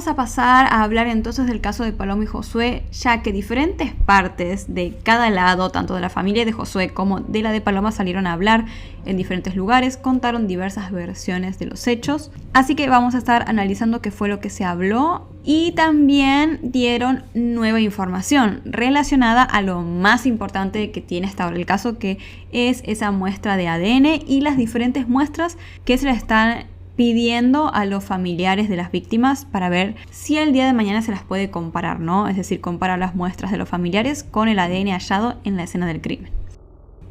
vamos a pasar a hablar entonces del caso de Paloma y Josué, ya que diferentes partes de cada lado, tanto de la familia de Josué como de la de Paloma, salieron a hablar en diferentes lugares, contaron diversas versiones de los hechos. Así que vamos a estar analizando qué fue lo que se habló y también dieron nueva información relacionada a lo más importante que tiene hasta ahora el caso, que es esa muestra de ADN y las diferentes muestras que se le están pidiendo a los familiares de las víctimas para ver si el día de mañana se las puede comparar, ¿no? Es decir, comparar las muestras de los familiares con el ADN hallado en la escena del crimen.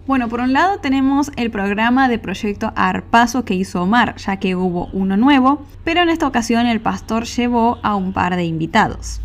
Bueno, por un lado tenemos el programa de Proyecto Arpazo que hizo Omar, ya que hubo uno nuevo, pero en esta ocasión el pastor llevó a un par de invitados.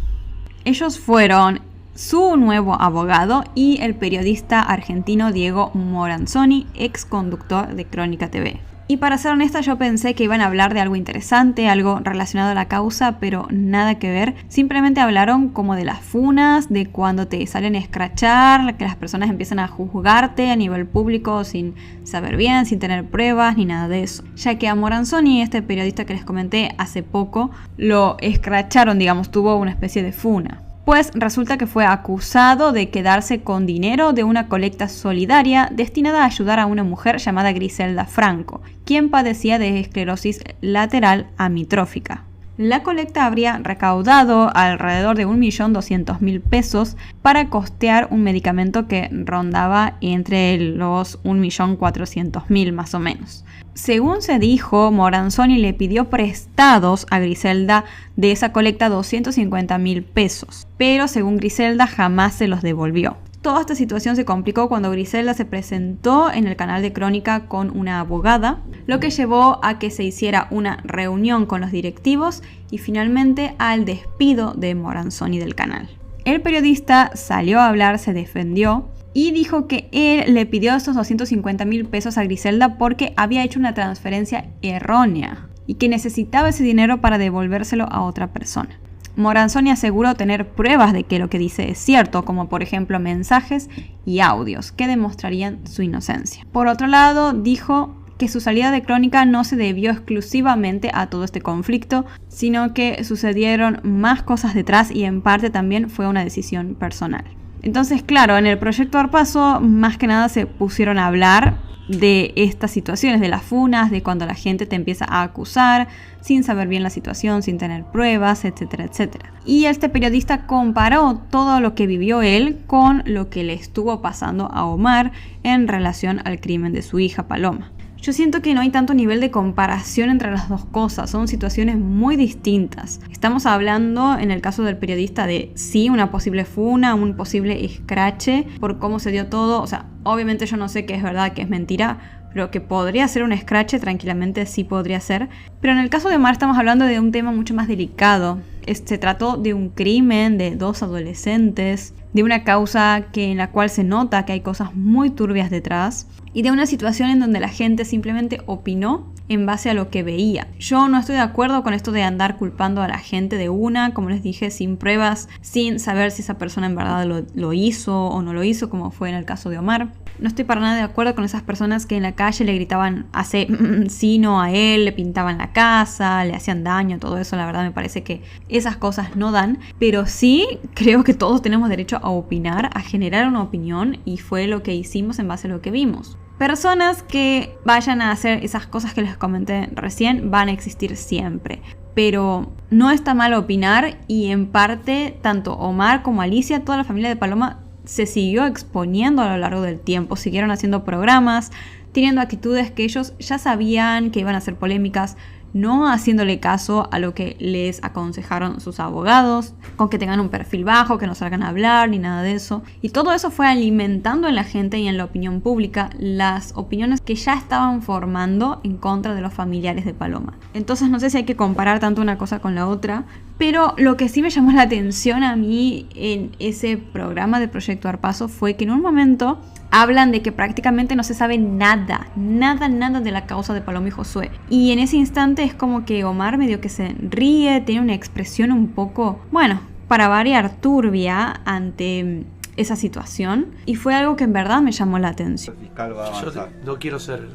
Ellos fueron su nuevo abogado y el periodista argentino Diego Moranzoni, ex conductor de Crónica TV. Y para ser honesta, yo pensé que iban a hablar de algo interesante, algo relacionado a la causa, pero nada que ver. Simplemente hablaron como de las funas, de cuando te salen a escrachar, que las personas empiezan a juzgarte a nivel público sin saber bien, sin tener pruebas, ni nada de eso. Ya que a Moranzoni, este periodista que les comenté hace poco, lo escracharon, digamos, tuvo una especie de funa. Pues resulta que fue acusado de quedarse con dinero de una colecta solidaria destinada a ayudar a una mujer llamada Griselda Franco, quien padecía de esclerosis lateral amitrófica. La colecta habría recaudado alrededor de 1.200.000 pesos para costear un medicamento que rondaba entre los 1.400.000 más o menos. Según se dijo, Moranzoni le pidió prestados a Griselda de esa colecta 250.000 pesos, pero según Griselda jamás se los devolvió. Toda esta situación se complicó cuando Griselda se presentó en el canal de Crónica con una abogada, lo que llevó a que se hiciera una reunión con los directivos y finalmente al despido de Moranzoni del canal. El periodista salió a hablar, se defendió y dijo que él le pidió esos 250.000 pesos a Griselda porque había hecho una transferencia errónea y que necesitaba ese dinero para devolvérselo a otra persona. Moranzoni aseguró tener pruebas de que lo que dice es cierto, como por ejemplo mensajes y audios que demostrarían su inocencia. Por otro lado, dijo que su salida de Crónica no se debió exclusivamente a todo este conflicto, sino que sucedieron más cosas detrás y en parte también fue una decisión personal. Entonces, claro, en el Proyecto Arpazo más que nada se pusieron a hablar de estas situaciones, de las funas, de cuando la gente te empieza a acusar sin saber bien la situación, sin tener pruebas, etcétera, etcétera. Y este periodista comparó todo lo que vivió él con lo que le estuvo pasando a Omar en relación al crimen de su hija Paloma. Yo siento que no hay tanto nivel de comparación entre las dos cosas, son situaciones muy distintas. Estamos hablando en el caso del periodista de sí, una posible funa, un posible escrache por cómo se dio todo. O sea, obviamente yo no sé qué es verdad, qué es mentira, pero que podría ser un escrache tranquilamente sí podría ser. Pero en el caso de Omar estamos hablando de un tema mucho más delicado. Se trató de un crimen de dos adolescentes, de una causa en la cual se nota que hay cosas muy turbias detrás y de una situación en donde la gente simplemente opinó en base a lo que veía. Yo no estoy de acuerdo con esto de andar culpando a la gente de una, como les dije, sin pruebas, sin saber si esa persona en verdad lo hizo o no lo hizo, como fue en el caso de Omar. No estoy para nada de acuerdo con esas personas que en la calle le gritaban hace sí, no a él, le pintaban la casa, le hacían daño, todo eso. La verdad me parece que esas cosas no dan, pero sí creo que todos tenemos derecho a opinar, a generar una opinión, y fue lo que hicimos en base a lo que vimos. Personas que vayan a hacer esas cosas que les comenté recién van a existir siempre, pero no está mal opinar, y en parte tanto Omar como Alicia, toda la familia de Paloma se siguió exponiendo a lo largo del tiempo, siguieron haciendo programas, teniendo actitudes que ellos ya sabían que iban a ser polémicas, no haciéndole caso a lo que les aconsejaron sus abogados, con que tengan un perfil bajo, que no salgan a hablar, ni nada de eso. Y todo eso fue alimentando en la gente y en la opinión pública las opiniones que ya estaban formando en contra de los familiares de Paloma. Entonces no sé si hay que comparar tanto una cosa con la otra, pero lo que sí me llamó la atención a mí en ese programa de Proyecto Arpazo fue que en un momento hablan de que prácticamente no se sabe nada de la causa de Paloma y Josué. Y en ese instante es como que Omar medio que se ríe, tiene una expresión un poco, bueno, para variar, turbia ante esa situación. Y fue algo que en verdad me llamó la atención. Yo no quiero ser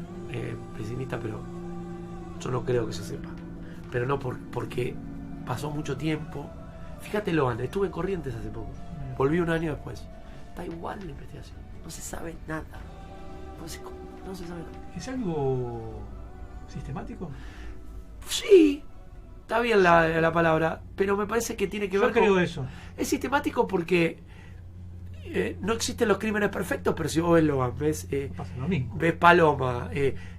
pesimista, pero yo no creo que se sepa. Pero no porque pasó mucho tiempo. Fíjatelo, Ana, estuve en Corrientes hace poco. Volví un año después. Está igual la investigación. No se sabe nada. No se sabe nada. ¿Es algo sistemático? Sí, está bien la palabra, pero me parece que tiene que ver con... Yo creo eso. Es sistemático porque no existen los crímenes perfectos, pero si vos ves Logan, pasa lo mismo. Ves Paloma,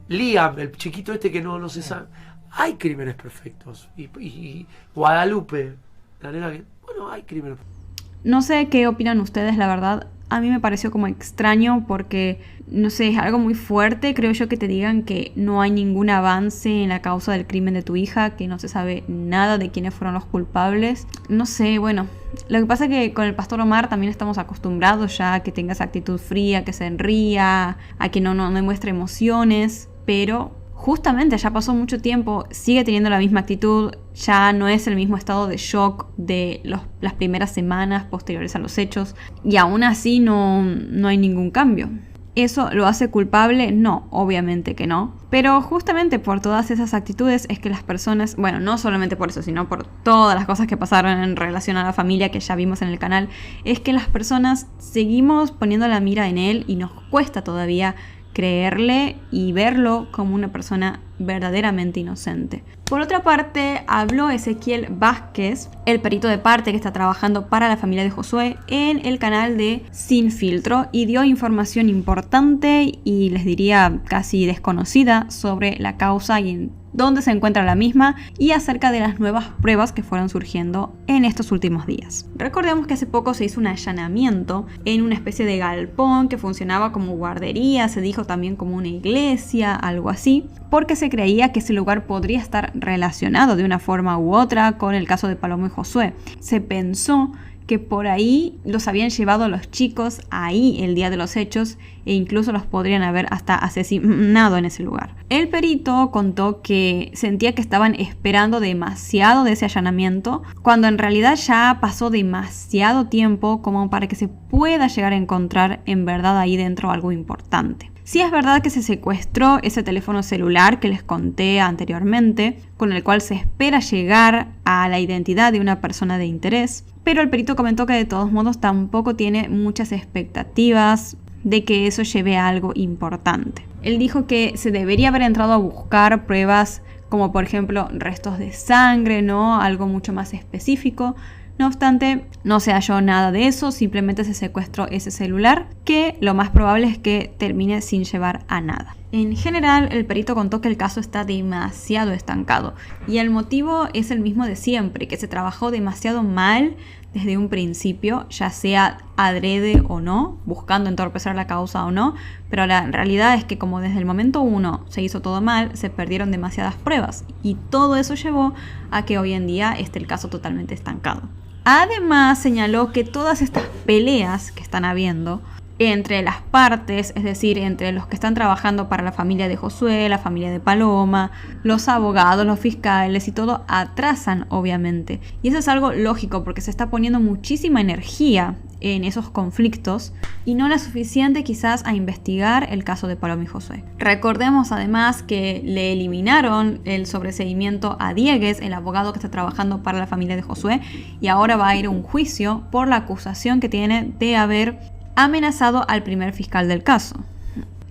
Liam, el chiquito este que no se sabe, hay crímenes perfectos. Y Guadalupe, la nena que... Bueno, hay crímenes perfectos. No sé qué opinan ustedes, la verdad. A mí me pareció como extraño porque, no sé, es algo muy fuerte, creo yo, que te digan que no hay ningún avance en la causa del crimen de tu hija, que no se sabe nada de quiénes fueron los culpables. No sé, bueno, lo que pasa es que con el Pastor Omar también estamos acostumbrados ya a que tenga esa actitud fría, que se enría, a que no demuestre emociones, pero... Justamente ya pasó mucho tiempo, sigue teniendo la misma actitud, ya no es el mismo estado de shock de las primeras semanas posteriores a los hechos y aún así no hay ningún cambio. ¿Eso lo hace culpable? No, obviamente que no. Pero justamente por todas esas actitudes es que las personas, bueno, no solamente por eso, sino por todas las cosas que pasaron en relación a la familia que ya vimos en el canal, es que las personas seguimos poniendo la mira en él y nos cuesta todavía creerle y verlo como una persona verdaderamente inocente. Por otra parte, habló Ezequiel Vázquez, el perito de parte que está trabajando para la familia de Josué en el canal de Sin Filtro, y dio información importante y les diría casi desconocida sobre la causa y en dónde se encuentra la misma y acerca de las nuevas pruebas que fueron surgiendo en estos últimos días. Recordemos que hace poco se hizo un allanamiento en una especie de galpón que funcionaba como guardería, se dijo también como una iglesia, algo así, porque se creía que ese lugar podría estar relacionado de una forma u otra con el caso de Paloma y Josué. Se pensó que por ahí los habían llevado los chicos ahí el día de los hechos e incluso los podrían haber hasta asesinado en ese lugar. El perito contó que sentía que estaban esperando demasiado de ese allanamiento, cuando en realidad ya pasó demasiado tiempo como para que se pueda llegar a encontrar en verdad ahí dentro algo importante. Sí es verdad que se secuestró ese teléfono celular que les conté anteriormente, con el cual se espera llegar a la identidad de una persona de interés, pero el perito comentó que de todos modos tampoco tiene muchas expectativas de que eso lleve a algo importante. Él dijo que se debería haber entrado a buscar pruebas como por ejemplo restos de sangre, ¿no? Algo mucho más específico. No obstante, no se halló nada de eso, simplemente se secuestró ese celular, que lo más probable es que termine sin llevar a nada. En general, el perito contó que el caso está demasiado estancado y el motivo es el mismo de siempre, que se trabajó demasiado mal desde un principio, ya sea adrede o no, buscando entorpecer la causa o no, pero la realidad es que como desde el momento 1 se hizo todo mal, se perdieron demasiadas pruebas y todo eso llevó a que hoy en día esté el caso totalmente estancado. Además, señaló que todas estas peleas que están habiendo entre las partes, es decir, entre los que están trabajando para la familia de Josué, la familia de Paloma, los abogados, los fiscales y todo, atrasan obviamente. Y eso es algo lógico porque se está poniendo muchísima energía en esos conflictos y no la suficiente quizás a investigar el caso de Paloma y Josué. Recordemos además que le eliminaron el sobreseguimiento a Diegues, el abogado que está trabajando para la familia de Josué, y ahora va a ir a un juicio por la acusación que tiene de haber amenazado al primer fiscal del caso.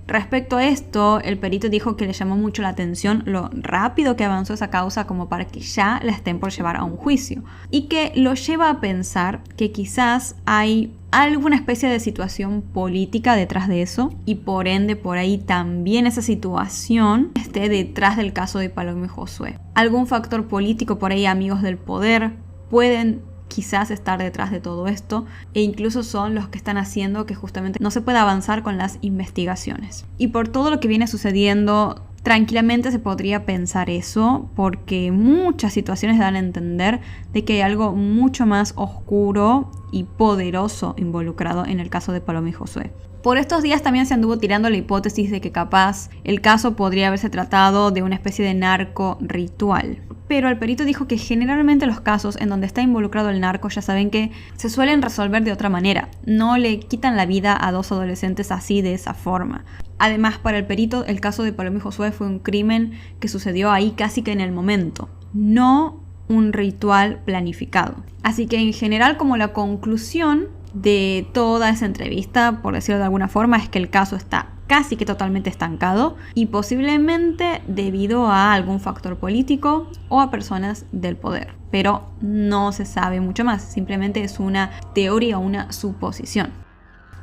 Respecto a esto, el perito dijo que le llamó mucho la atención lo rápido que avanzó esa causa como para que ya la estén por llevar a un juicio, y que lo lleva a pensar que quizás hay alguna especie de situación política detrás de eso y por ende por ahí también esa situación esté detrás del caso de Paloma y Josué. Algún factor político por ahí, amigos del poder, pueden quizás estar detrás de todo esto e incluso son los que están haciendo que justamente no se pueda avanzar con las investigaciones. Y por todo lo que viene sucediendo, tranquilamente se podría pensar eso, porque muchas situaciones dan a entender de que hay algo mucho más oscuro y poderoso involucrado en el caso de Paloma y Josué. Por estos días también se anduvo tirando la hipótesis de que capaz el caso podría haberse tratado de una especie de narco ritual. Pero el perito dijo que generalmente los casos en donde está involucrado el narco ya saben que se suelen resolver de otra manera. No le quitan la vida a dos adolescentes así, de esa forma. Además, para el perito, el caso de Paloma y Josué fue un crimen que sucedió ahí casi que en el momento. No un ritual planificado. Así que en general, como la conclusión de toda esa entrevista, por decirlo de alguna forma, es que el caso está casi que totalmente estancado y posiblemente debido a algún factor político o a personas del poder. Pero no se sabe mucho más, simplemente es una teoría o una suposición.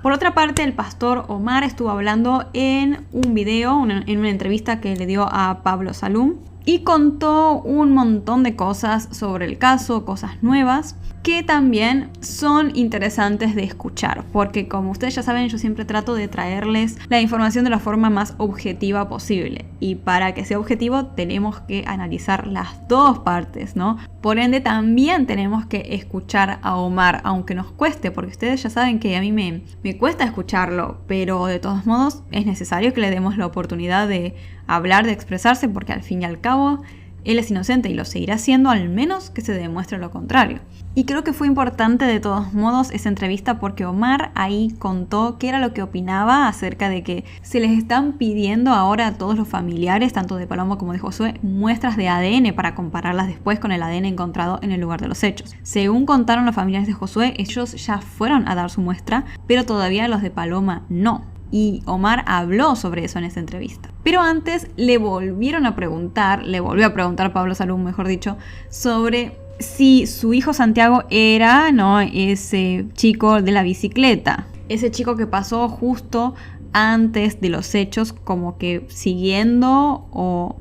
Por otra parte, el pastor Omar estuvo hablando en un video, en una entrevista que le dio a Pablo Salum, y contó un montón de cosas sobre el caso, cosas nuevas, que también son interesantes de escuchar, porque como ustedes ya saben, yo siempre trato de traerles la información de la forma más objetiva posible, y para que sea objetivo tenemos que analizar las dos partes, ¿no? Por ende también tenemos que escuchar a Omar, aunque nos cueste, porque ustedes ya saben que a mí me cuesta escucharlo, pero de todos modos es necesario que le demos la oportunidad de hablar, de expresarse, porque al fin y al cabo él es inocente y lo seguirá siendo, al menos que se demuestre lo contrario. Y creo que fue importante de todos modos esa entrevista porque Omar ahí contó qué era lo que opinaba acerca de que se les están pidiendo ahora a todos los familiares, tanto de Paloma como de Josué, muestras de ADN para compararlas después con el ADN encontrado en el lugar de los hechos. Según contaron los familiares de Josué, ellos ya fueron a dar su muestra, pero todavía los de Paloma no. Y Omar habló sobre eso en esa entrevista. Pero antes le volvió a preguntar Pablo Salum, mejor dicho, sobre si su hijo Santiago era, ¿no?, ese chico de la bicicleta. Ese chico que pasó justo antes de los hechos, como que siguiendo o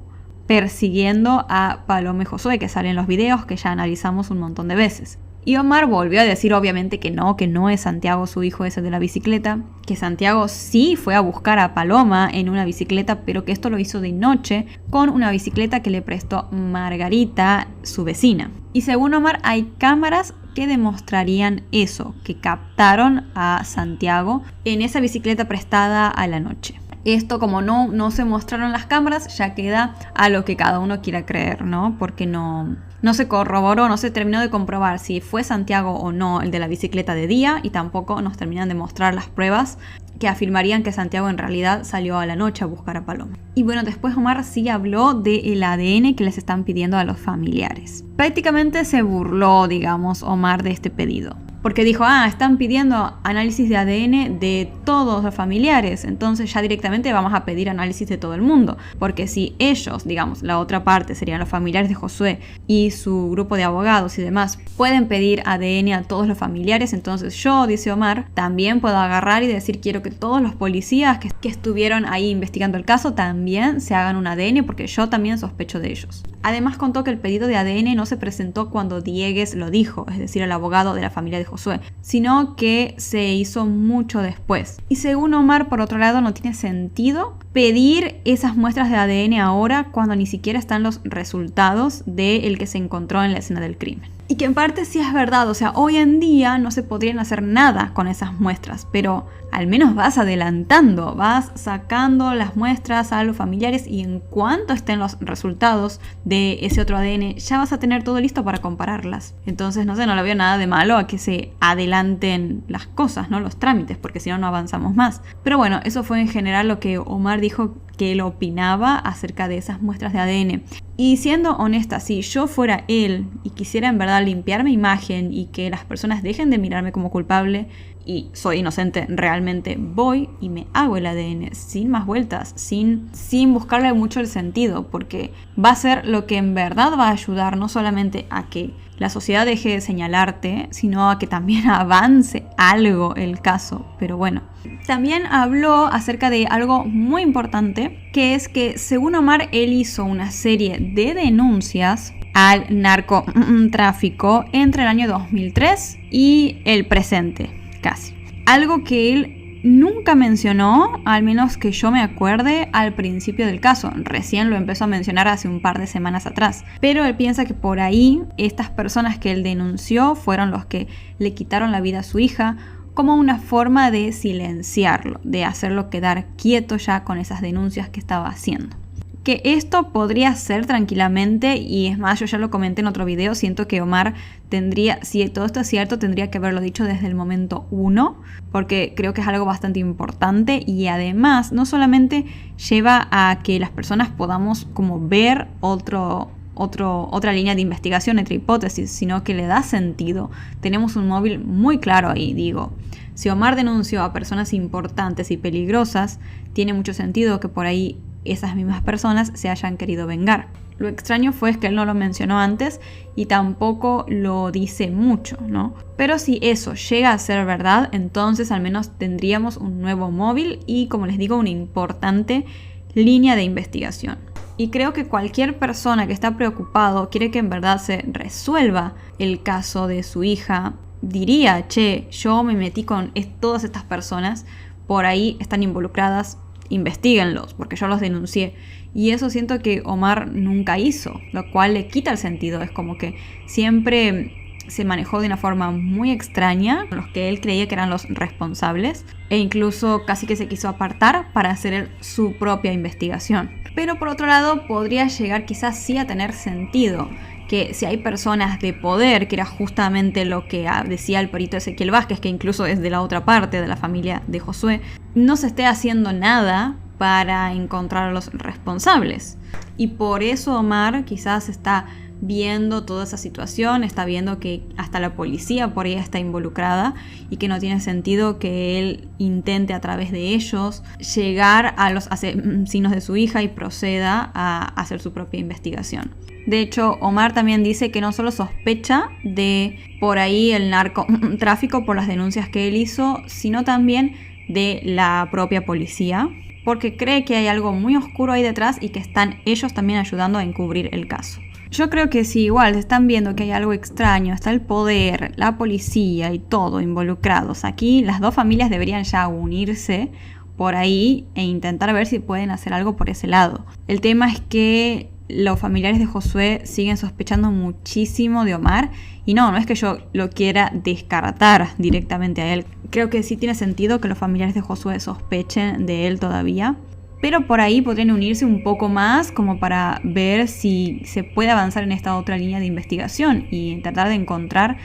persiguiendo a Paloma y Josué, que salen en los videos que ya analizamos un montón de veces. Y Omar volvió a decir obviamente que no es Santiago su hijo ese de la bicicleta, que Santiago sí fue a buscar a Paloma en una bicicleta, pero que esto lo hizo de noche con una bicicleta que le prestó Margarita, su vecina. Y según Omar hay cámaras que demostrarían eso, que captaron a Santiago en esa bicicleta prestada a la noche. Esto, como no se mostraron las cámaras, ya queda a lo que cada uno quiera creer, ¿no? Porque no se corroboró, no se terminó de comprobar si fue Santiago o no el de la bicicleta de día, y tampoco nos terminan de mostrar las pruebas que afirmarían que Santiago en realidad salió a la noche a buscar a Paloma. Y bueno, después Omar sí habló del ADN que les están pidiendo a los familiares. Prácticamente se burló, digamos, Omar de este pedido. Porque dijo, están pidiendo análisis de ADN de todos los familiares, entonces ya directamente vamos a pedir análisis de todo el mundo. Porque si ellos, digamos, la otra parte serían los familiares de Josué y su grupo de abogados y demás, pueden pedir ADN a todos los familiares, entonces yo, dice Omar, también puedo agarrar y decir, quiero que todos los policías que estuvieron ahí investigando el caso también se hagan un ADN, porque yo también sospecho de ellos. Además contó que el pedido de ADN no se presentó cuando Diegues lo dijo, es decir, el abogado de la familia de Josué, sino que se hizo mucho después. Y según Omar, por otro lado, no tiene sentido pedir esas muestras de ADN ahora cuando ni siquiera están los resultados del que se encontró en la escena del crimen. Y que en parte sí es verdad, o sea, hoy en día no se podrían hacer nada con esas muestras, pero al menos vas adelantando, vas sacando las muestras a los familiares y en cuanto estén los resultados de ese otro ADN, ya vas a tener todo listo para compararlas. Entonces, no le veo nada de malo a que se adelanten las cosas, ¿no? Los trámites, porque si no, no avanzamos más. Pero bueno, eso fue en general lo que Omar dijo que él opinaba acerca de esas muestras de ADN. Y siendo honesta, si yo fuera él y quisiera en verdad limpiar mi imagen y que las personas dejen de mirarme como culpable y soy inocente, realmente voy y me hago el ADN sin más vueltas, sin buscarle mucho el sentido, porque va a ser lo que en verdad va a ayudar no solamente a que la sociedad deje de señalarte, sino a que también avance algo el caso. Pero bueno, también habló acerca de algo muy importante, que es que según Omar, él hizo una serie de denuncias al narcotráfico entre el año 2003 y el presente, casi. Algo que él nunca mencionó, al menos que yo me acuerde, al principio del caso. Recién lo empezó a mencionar hace un par de semanas atrás. Pero él piensa que por ahí estas personas que él denunció fueron los que le quitaron la vida a su hija, como una forma de silenciarlo, de hacerlo quedar quieto ya con esas denuncias que estaba haciendo. Que esto podría ser tranquilamente, y es más, yo ya lo comenté en otro video, siento que Omar tendría, si todo esto es cierto, tendría que haberlo dicho desde el momento 1, porque creo que es algo bastante importante y además no solamente lleva a que las personas podamos como ver otro otra línea de investigación, otra hipótesis, sino que le da sentido. Tenemos un móvil muy claro ahí, digo. Si Omar denunció a personas importantes y peligrosas, tiene mucho sentido que por ahí esas mismas personas se hayan querido vengar. Lo extraño fue que él no lo mencionó antes y tampoco lo dice mucho, ¿no? Pero si eso llega a ser verdad, entonces al menos tendríamos un nuevo móvil y, como les digo, una importante línea de investigación. Y creo que cualquier persona que está preocupado, quiere que en verdad se resuelva el caso de su hija, diría, che, yo me metí con todas estas personas, por ahí están involucradas, investíguenlos, porque yo los denuncié. Y eso siento que Omar nunca hizo, lo cual le quita el sentido. Es como que siempre se manejó de una forma muy extraña, los que él creía que eran los responsables, e incluso casi que se quiso apartar para hacer su propia investigación. Pero por otro lado, podría llegar quizás sí a tener sentido que si hay personas de poder, que era justamente lo que decía el perito Ezequiel Vázquez, que incluso es de la otra parte de la familia de Josué, no se esté haciendo nada para encontrar a los responsables. Y por eso Omar quizás está viendo toda esa situación, está viendo que hasta la policía por ahí está involucrada y que no tiene sentido que él intente a través de ellos llegar a los asesinos de su hija y proceda a hacer su propia investigación. De hecho, Omar también dice que no solo sospecha de por ahí el narcotráfico por las denuncias que él hizo, sino también de la propia policía, porque cree que hay algo muy oscuro ahí detrás y que están ellos también ayudando a encubrir el caso. Yo creo que si igual están viendo que hay algo extraño, está el poder, la policía y todo involucrados, aquí las dos familias deberían ya unirse por ahí e intentar ver si pueden hacer algo por ese lado. El tema es que los familiares de Josué siguen sospechando muchísimo de Omar y no es que yo lo quiera descartar directamente a él. Creo que sí tiene sentido que los familiares de Josué sospechen de él todavía, pero por ahí podrían unirse un poco más como para ver si se puede avanzar en esta otra línea de investigación y tratar de encontrar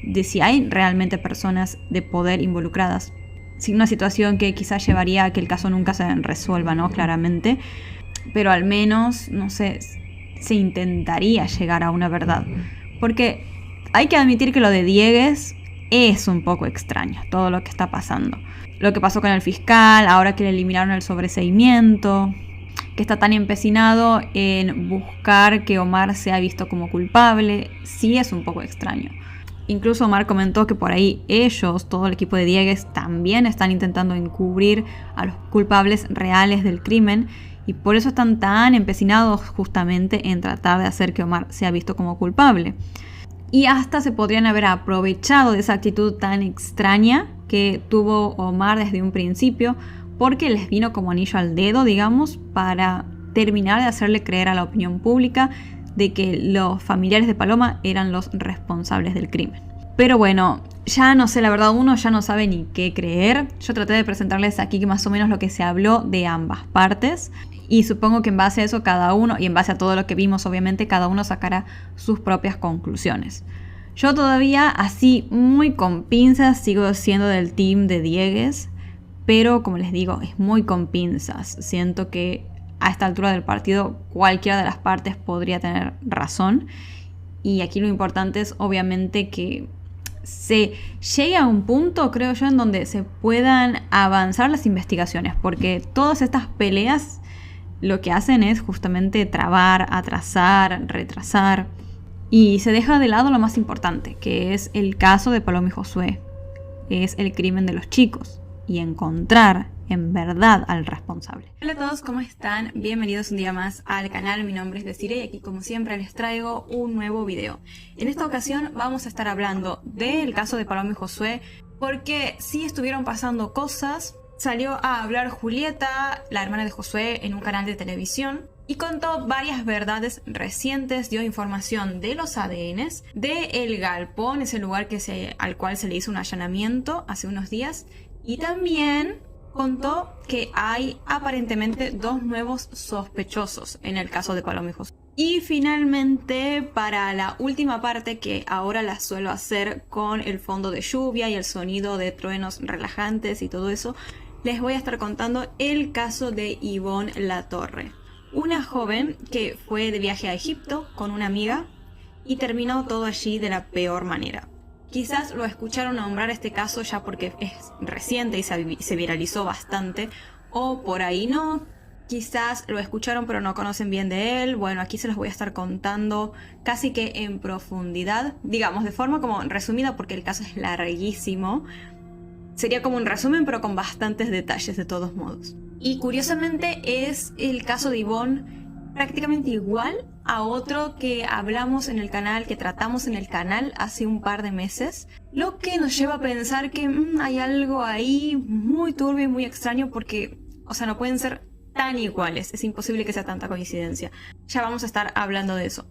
de si hay realmente personas de poder involucradas. Sí, una situación que quizás llevaría a que el caso nunca se resuelva, ¿no? Claramente. Pero al menos, no sé, se intentaría llegar a una verdad. Porque hay que admitir que lo de Diegues es un poco extraño, todo lo que está pasando. Lo que pasó con el fiscal, ahora que le eliminaron el sobreseimiento, que está tan empecinado en buscar que Omar sea visto como culpable, sí es un poco extraño. Incluso Omar comentó que por ahí ellos, todo el equipo de Diegues, también están intentando encubrir a los culpables reales del crimen y por eso están tan empecinados justamente en tratar de hacer que Omar sea visto como culpable. Y hasta se podrían haber aprovechado de esa actitud tan extraña que tuvo Omar desde un principio, porque les vino como anillo al dedo, digamos, para terminar de hacerle creer a la opinión pública de que los familiares de Paloma eran los responsables del crimen. Pero bueno, ya no sé, la verdad uno ya no sabe ni qué creer. Yo traté de presentarles aquí más o menos lo que se habló de ambas partes. Y supongo que en base a eso cada uno, y en base a todo lo que vimos obviamente, cada uno sacará sus propias conclusiones. Yo todavía así muy con pinzas sigo siendo del team de Diegues, pero como les digo, es muy con pinzas. Siento que a esta altura del partido cualquiera de las partes podría tener razón. Y aquí lo importante es obviamente que se llegue a un punto, creo yo, en donde se puedan avanzar las investigaciones, porque todas estas peleas lo que hacen es justamente trabar, atrasar, retrasar, y se deja de lado lo más importante, que es el caso de Paloma y Josué, es el crimen de los chicos, y encontrar en verdad al responsable. Hola a todos, ¿cómo están? Bienvenidos un día más al canal, mi nombre es Desiree y aquí como siempre les traigo un nuevo video. En esta ocasión vamos a estar hablando del caso de Paloma y Josué, porque sí estuvieron pasando cosas. Salió a hablar Julieta, la hermana de Josué, en un canal de televisión y contó varias verdades recientes, dio información de los ADNs, de El Galpón, ese lugar al cual se le hizo un allanamiento hace unos días, y también contó que hay aparentemente 2 nuevos sospechosos en el caso de Paloma y Josué. Y finalmente, para la última parte, que ahora la suelo hacer con el fondo de lluvia y el sonido de truenos relajantes y todo eso, les voy a estar contando el caso de Ivonne Latorre. una joven que fue de viaje a Egipto con una amiga y terminó todo allí de la peor manera. Quizás lo escucharon nombrar este caso ya porque es reciente y se viralizó bastante, o por ahí no. Quizás lo escucharon pero no conocen bien de él. Bueno, aquí se los voy a estar contando casi que en profundidad, digamos de forma como resumida porque el caso es larguísimo. Sería como un resumen pero con bastantes detalles de todos modos. Y curiosamente es el caso de Yvonne prácticamente igual a otro que hablamos en el canal, que tratamos en el canal hace un par de meses. Lo que nos lleva a pensar que hay algo ahí muy turbio y muy extraño porque, o sea, no pueden ser tan iguales. Es imposible que sea tanta coincidencia. Ya vamos a estar hablando de eso.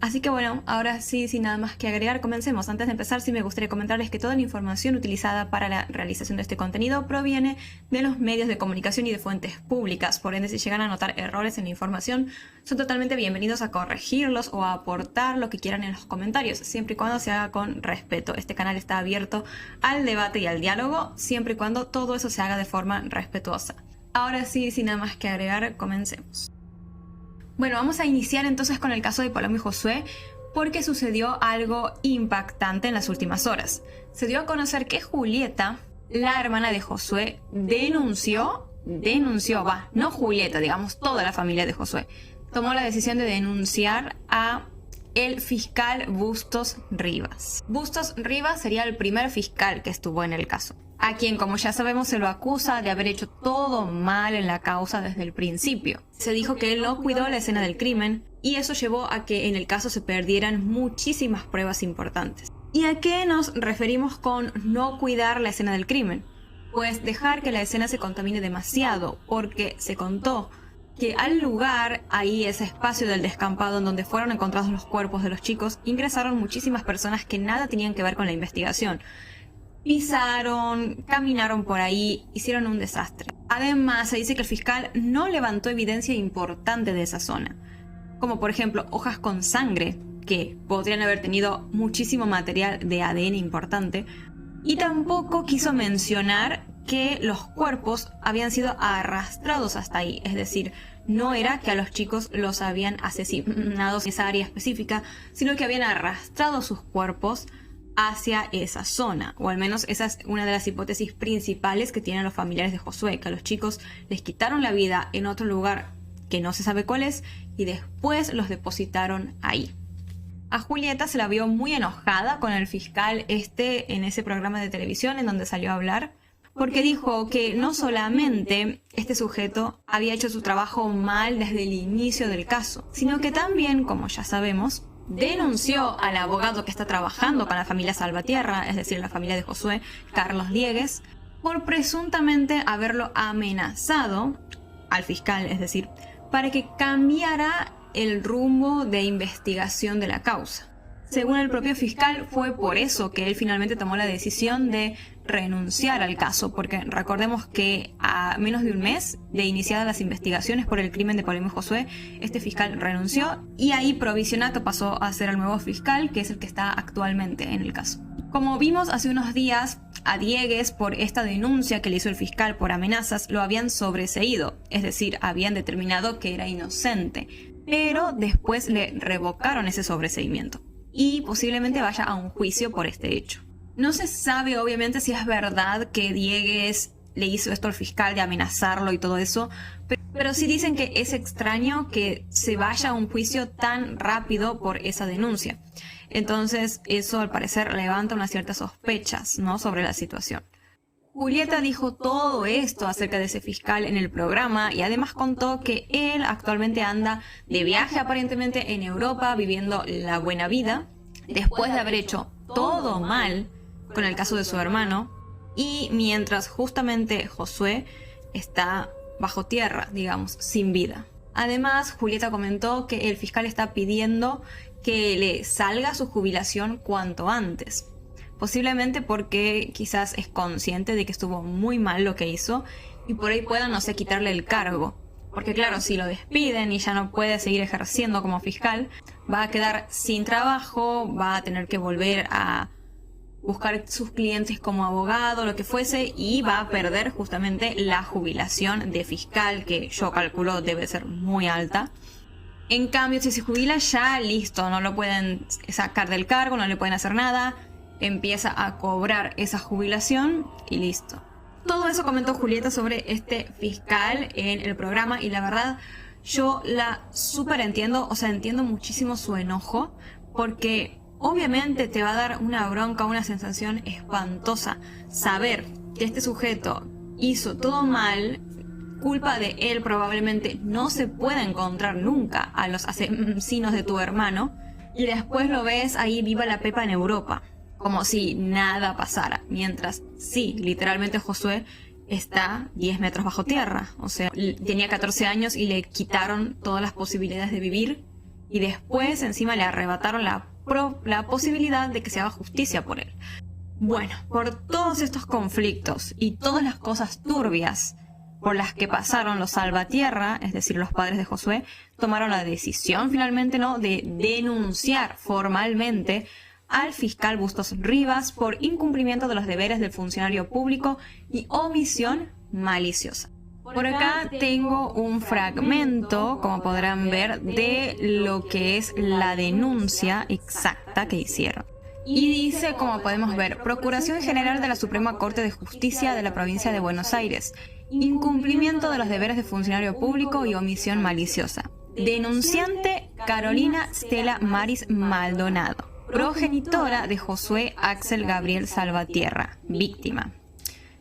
Así que bueno, ahora sí, sin nada más que agregar, comencemos. Antes de empezar, sí me gustaría comentarles que toda la información utilizada para la realización de este contenido proviene de los medios de comunicación y de fuentes públicas. Por ende, si llegan a notar errores en la información, son totalmente bienvenidos a corregirlos o a aportar lo que quieran en los comentarios, siempre y cuando se haga con respeto. Este canal está abierto al debate y al diálogo, siempre y cuando todo eso se haga de forma respetuosa. Ahora sí, sin nada más que agregar, comencemos. Bueno, vamos a iniciar entonces con el caso de Paloma y Josué porque sucedió algo impactante en las últimas horas. Se dio a conocer que Julieta, la hermana de Josué, no Julieta, digamos toda la familia de Josué, tomó la decisión de denunciar a el fiscal Bustos Rivas. Bustos Rivas sería el primer fiscal que estuvo en el caso, a quien, como ya sabemos, se lo acusa de haber hecho todo mal en la causa desde el principio. Se dijo que él no cuidó la escena del crimen y eso llevó a que en el caso se perdieran muchísimas pruebas importantes. ¿Y a qué nos referimos con no cuidar la escena del crimen? Pues dejar que la escena se contamine demasiado, porque se contó que al lugar, ahí ese espacio del descampado en donde fueron encontrados los cuerpos de los chicos, ingresaron muchísimas personas que nada tenían que ver con la investigación. Pisaron, caminaron por ahí, hicieron un desastre. Además, se dice que el fiscal no levantó evidencia importante de esa zona, como por ejemplo hojas con sangre, que podrían haber tenido muchísimo material de ADN importante, y tampoco quiso mencionar que los cuerpos habían sido arrastrados hasta ahí, es decir, no era que a los chicos los habían asesinado en esa área específica, sino que habían arrastrado sus cuerpos hacia esa zona, o al menos esa es una de las hipótesis principales que tienen los familiares de Josué, que a los chicos les quitaron la vida en otro lugar que no se sabe cuál es y después los depositaron ahí. A Julieta se la vio muy enojada con el fiscal en ese programa de televisión en donde salió a hablar, porque dijo que no solamente este sujeto había hecho su trabajo mal desde el inicio del caso, sino que también, como ya sabemos, denunció al abogado que está trabajando con la familia Salvatierra, es decir, la familia de Josué, Carlos Diegues, por presuntamente haberlo amenazado al fiscal, es decir, para que cambiara el rumbo de investigación de la causa. Según el propio fiscal, fue por eso que él finalmente tomó la decisión de renunciar al caso, porque recordemos que a menos de un mes de iniciadas las investigaciones por el crimen de Paloma y Josué, este fiscal renunció y ahí Provisionato pasó a ser el nuevo fiscal, que es el que está actualmente en el caso. Como vimos hace unos días, a Diegues, por esta denuncia que le hizo el fiscal por amenazas, lo habían sobreseído, es decir, habían determinado que era inocente, pero después le revocaron ese sobreseimiento y posiblemente vaya a un juicio por este hecho. No se sabe obviamente si es verdad que Diegues le hizo esto al fiscal de amenazarlo y todo eso, pero sí dicen que es extraño que se vaya a un juicio tan rápido por esa denuncia. Entonces eso al parecer levanta unas ciertas sospechas, ¿no?, sobre la situación. Julieta dijo todo esto acerca de ese fiscal en el programa y además contó que él actualmente anda de viaje aparentemente en Europa viviendo la buena vida después de haber hecho todo mal con el caso de su hermano y mientras justamente Josué está bajo tierra, digamos, sin vida. Además, Julieta comentó que el fiscal está pidiendo que le salga su jubilación cuanto antes. Posiblemente porque quizás es consciente de que estuvo muy mal lo que hizo y por ahí puedan, no sé, quitarle el cargo. Porque claro, si lo despiden y ya no puede seguir ejerciendo como fiscal, va a quedar sin trabajo, va a tener que volver a buscar sus clientes como abogado, lo que fuese, y va a perder justamente la jubilación de fiscal, que yo calculo debe ser muy alta. En cambio, si se jubila ya listo, no lo pueden sacar del cargo, no le pueden hacer nada, empieza a cobrar esa jubilación y listo. Todo eso comentó Julieta sobre este fiscal en el programa y la verdad yo la súper entiendo, o sea, entiendo muchísimo su enojo porque obviamente te va a dar una bronca, una sensación espantosa saber que este sujeto hizo todo mal. Culpa de él probablemente no se pueda encontrar nunca a los asesinos de tu hermano y después lo ves ahí viva la pepa en Europa, como si nada pasara, mientras sí, literalmente Josué está 10 metros bajo tierra, o sea, tenía 14 años y le quitaron todas las posibilidades de vivir y después encima le arrebataron la posibilidad de que se haga justicia por él. Bueno, por todos estos conflictos y todas las cosas turbias por las que pasaron los Salvatierra, es decir, los padres de Josué, tomaron la decisión finalmente, ¿no?, de denunciar formalmente al fiscal Bustos Rivas por incumplimiento de los deberes del funcionario público y omisión maliciosa. Por acá tengo un fragmento, como podrán ver, de lo que es la denuncia exacta que hicieron. Y dice, como podemos ver, Procuración General de la Suprema Corte de Justicia de la Provincia de Buenos Aires. Incumplimiento de los deberes de funcionario público y omisión maliciosa. Denunciante Carolina Stella Maris Maldonado. Progenitora de Josué Axel Gabriel Salvatierra. Víctima.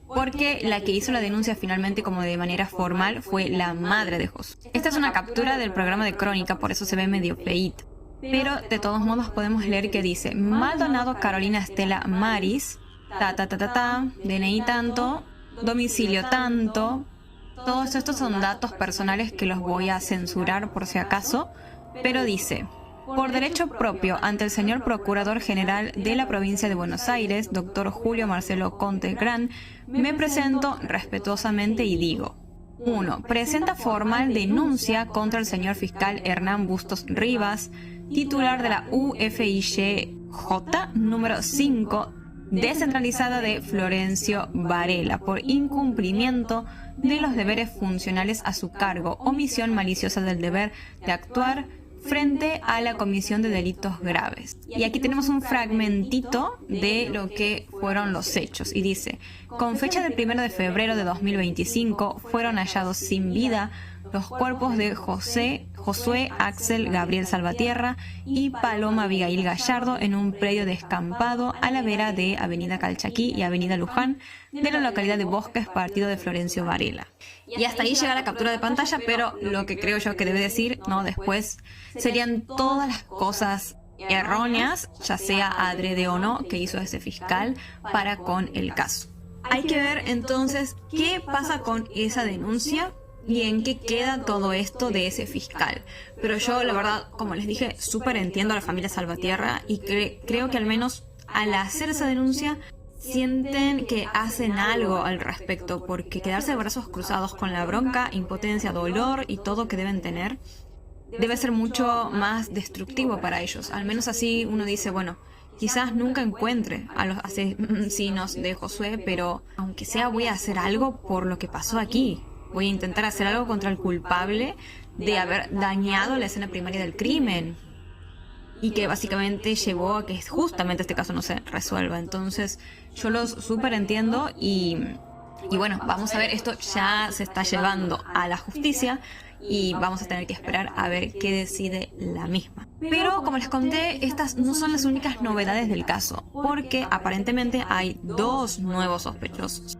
Porque la que hizo la denuncia finalmente como de manera formal fue la madre de Josué. Esta es una captura del programa de Crónica, por eso se ve medio feíto. Pero de todos modos podemos leer que dice Maldonado Carolina Stella Maris, DNI tanto, domicilio tanto. Todos estos son datos personales que los voy a censurar por si acaso, pero dice: por derecho propio ante el señor Procurador General de la Provincia de Buenos Aires, doctor Julio Marcelo Conte Gran, me presento respetuosamente y digo: 1. Presenta formal denuncia contra el señor fiscal Hernán Bustos Rivas, titular de la UFIJ número 5, descentralizada de Florencio Varela, por incumplimiento de los deberes funcionales a su cargo, omisión maliciosa del deber de actuar frente a la comisión de delitos graves. Y aquí tenemos un fragmentito de lo que fueron los hechos. Y dice: con fecha del 1 de febrero de 2025 fueron hallados sin vida los cuerpos de Josué Axel Gabriel Salvatierra y Paloma Abigail Gallardo en un predio descampado a la vera de Avenida Calchaquí y Avenida Luján de la localidad de Bosques, partido de Florencio Varela. Y hasta ahí llega la captura de pantalla, pero lo que creo yo que debe decir, ¿no?, después serían todas las cosas erróneas, ya sea adrede o no, que hizo ese fiscal para con el caso. Hay que ver entonces qué pasa con esa denuncia y en qué queda todo esto de ese fiscal. Pero yo, la verdad, como les dije, súper entiendo a la familia Salvatierra y creo que al menos al hacer esa denuncia sienten que hacen algo al respecto, porque quedarse de brazos cruzados con la bronca, impotencia, dolor y todo que deben tener debe ser mucho más destructivo para ellos. Al menos así uno dice, bueno, quizás nunca encuentre a los asesinos de Josué, pero aunque sea voy a hacer algo por lo que pasó aquí. Voy a intentar hacer algo contra el culpable de haber dañado la escena primaria del crimen y que básicamente llevó a que justamente este caso no se resuelva. Entonces yo los súper entiendo y bueno, vamos a ver, esto ya se está llevando a la justicia y vamos a tener que esperar a ver qué decide la misma. Pero como les conté, estas no son las únicas novedades del caso, porque aparentemente hay 2 nuevos sospechosos.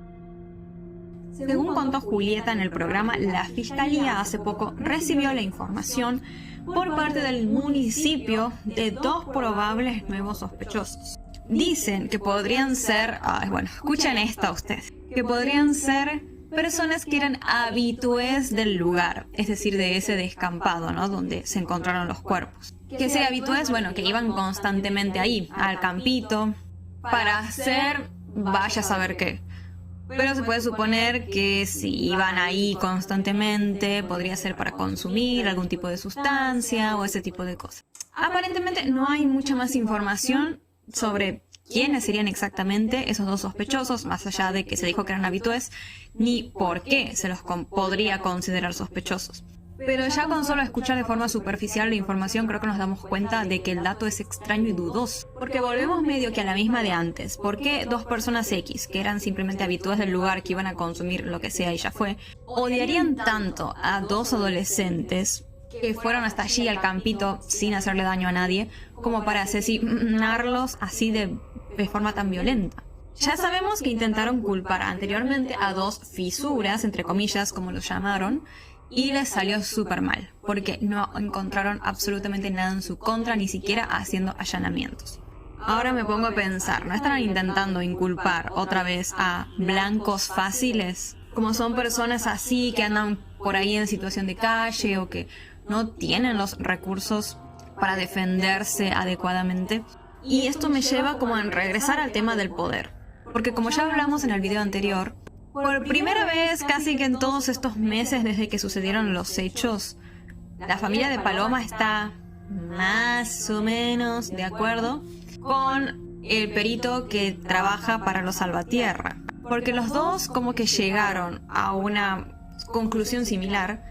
Según contó Julieta en el programa, la Fiscalía hace poco recibió la información por parte del municipio de 2 probables nuevos sospechosos. Dicen que podrían ser, bueno, escuchen esta ustedes, que podrían ser personas que eran habitués del lugar, es decir, de ese descampado, ¿no?, donde se encontraron los cuerpos. Que ser habitués, bueno, que iban constantemente ahí, al campito, para hacer vaya a saber qué. Pero se puede suponer que si iban ahí constantemente, podría ser para consumir algún tipo de sustancia o ese tipo de cosas. Aparentemente no hay mucha más información sobre quiénes serían exactamente esos dos sospechosos, más allá de que se dijo que eran habitués, ni por qué se los podría considerar sospechosos. Pero ya con solo escuchar de forma superficial la información creo que nos damos cuenta de que el dato es extraño y dudoso. Porque volvemos medio que a la misma de antes. ¿Por qué dos personas X, que eran simplemente habitués del lugar, que iban a consumir lo que sea y ya fue, odiarían tanto a dos adolescentes que fueron hasta allí al campito sin hacerle daño a nadie, como para asesinarlos así de forma tan violenta? Ya sabemos que intentaron culpar anteriormente a dos fisuras, entre comillas, como los llamaron, y les salió súper mal, porque no encontraron absolutamente nada en su contra, ni siquiera haciendo allanamientos. Ahora me pongo a pensar, ¿no estarán intentando inculpar otra vez a blancos fáciles? Como son personas así que andan por ahí en situación de calle o que no tienen los recursos para defenderse adecuadamente. Y esto me lleva como a regresar al tema del poder. Porque como ya hablamos en el video anterior, por primera vez casi que en todos estos meses desde que sucedieron los hechos, la familia de Paloma está más o menos de acuerdo con el perito que trabaja para los Salvatierra. Porque los dos como que llegaron a una conclusión similar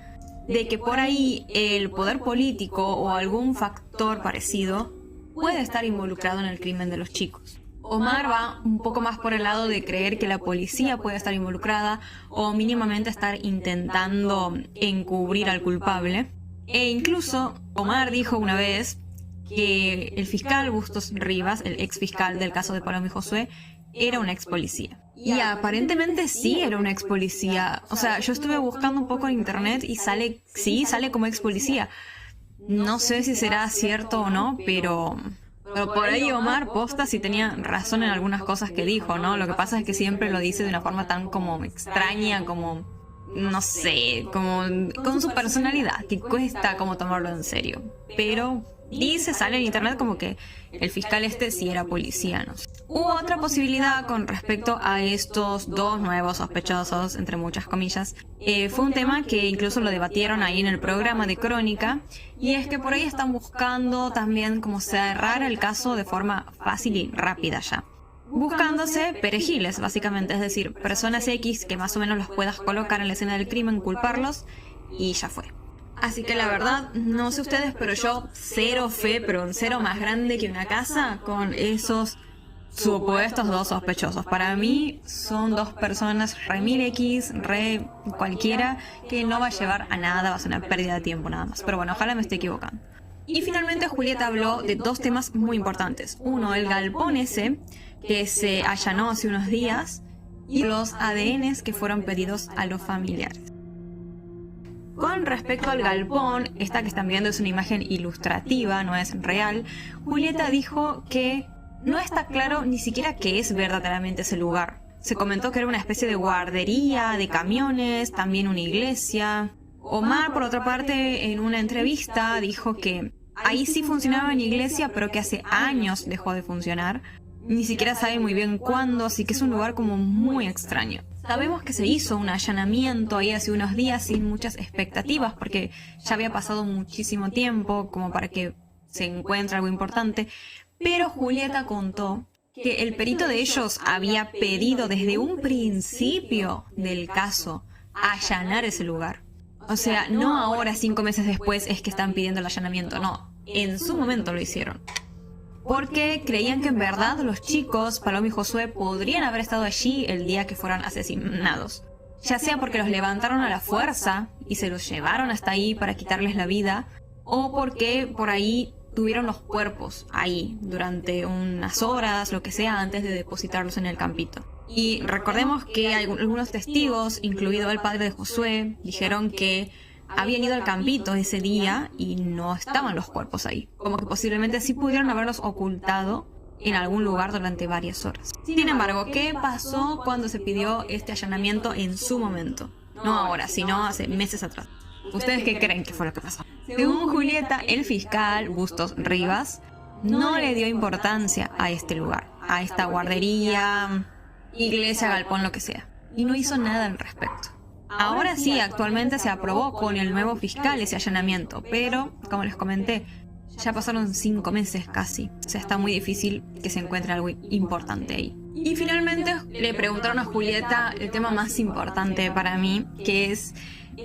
de que por ahí el poder político o algún factor parecido puede estar involucrado en el crimen de los chicos. Omar va un poco más por el lado de creer que la policía puede estar involucrada o mínimamente estar intentando encubrir al culpable. E incluso Omar dijo una vez que el fiscal Bustos Rivas, el ex fiscal del caso de Paloma y Josué, era un ex policía. Y aparentemente sí era un ex policía. O sea, yo estuve buscando un poco en internet y sale como ex policía. No sé si será cierto o no, pero por ahí Omar posta sí tenía razón en algunas cosas que dijo, ¿no? Lo que pasa es que siempre lo dice de una forma tan como extraña, como, no sé, como con su personalidad, que cuesta como tomarlo en serio. Pero sale en internet como que el fiscal sí era policía, ¿no? Hubo otra posibilidad con respecto a estos dos nuevos sospechosos, entre muchas comillas. Fue un tema que incluso lo debatieron ahí en el programa de Crónica, y es que por ahí están buscando también como cerrar el caso de forma fácil y rápida ya. Buscándose perejiles, básicamente, es decir, personas X que más o menos los puedas colocar en la escena del crimen, culparlos, y ya fue. Así que la verdad, no sé ustedes, pero yo cero fe, pero un cero más grande que una casa con esos supuestos dos sospechosos. Para mí son dos personas re mil X, re cualquiera, que no va a llevar a nada, va a ser una pérdida de tiempo nada más. Pero bueno, ojalá me esté equivocando. Y finalmente Julieta habló de dos temas muy importantes. Uno, el galpón ese que se allanó hace unos días, y los ADNs que fueron pedidos a los familiares. Con respecto al galpón, esta que están viendo es una imagen ilustrativa, no es real. Julieta dijo que no está claro ni siquiera qué es verdaderamente ese lugar. Se comentó que era una especie de guardería, de camiones, también una iglesia. Omar, por otra parte, en una entrevista dijo que ahí sí funcionaba en iglesia, pero que hace años dejó de funcionar. Ni siquiera sabe muy bien cuándo, así que es un lugar como muy extraño. Sabemos que se hizo un allanamiento ahí hace unos días sin muchas expectativas, porque ya había pasado muchísimo tiempo como para que se encuentre algo importante. Pero Julieta contó que el perito de ellos había pedido desde un principio del caso allanar ese lugar. O sea, no ahora, 5 meses después, es que están pidiendo el allanamiento, no. En su momento lo hicieron. Porque creían que en verdad los chicos, Paloma y Josué, podrían haber estado allí el día que fueron asesinados. Ya sea porque los levantaron a la fuerza y se los llevaron hasta ahí para quitarles la vida, o porque por ahí tuvieron los cuerpos ahí durante unas horas, lo que sea, antes de depositarlos en el campito. Y recordemos que algunos testigos, incluido el padre de Josué, dijeron que habían ido al campito ese día y no estaban los cuerpos ahí. Como que posiblemente sí pudieron haberlos ocultado en algún lugar durante varias horas. Sin embargo, ¿qué pasó cuando se pidió este allanamiento en su momento? No ahora, sino hace meses atrás. ¿Ustedes qué creen que fue lo que pasó? Según Julieta, el fiscal Bustos Rivas no le dio importancia a este lugar, a esta guardería, iglesia, galpón, lo que sea. Y no hizo nada al respecto. Ahora sí, actualmente se aprobó con el nuevo fiscal ese allanamiento, pero, como les comenté, Ya pasaron 5 meses casi, o sea, está muy difícil que se encuentre algo importante ahí. Y finalmente le preguntaron a Julieta el tema más importante para mí, que es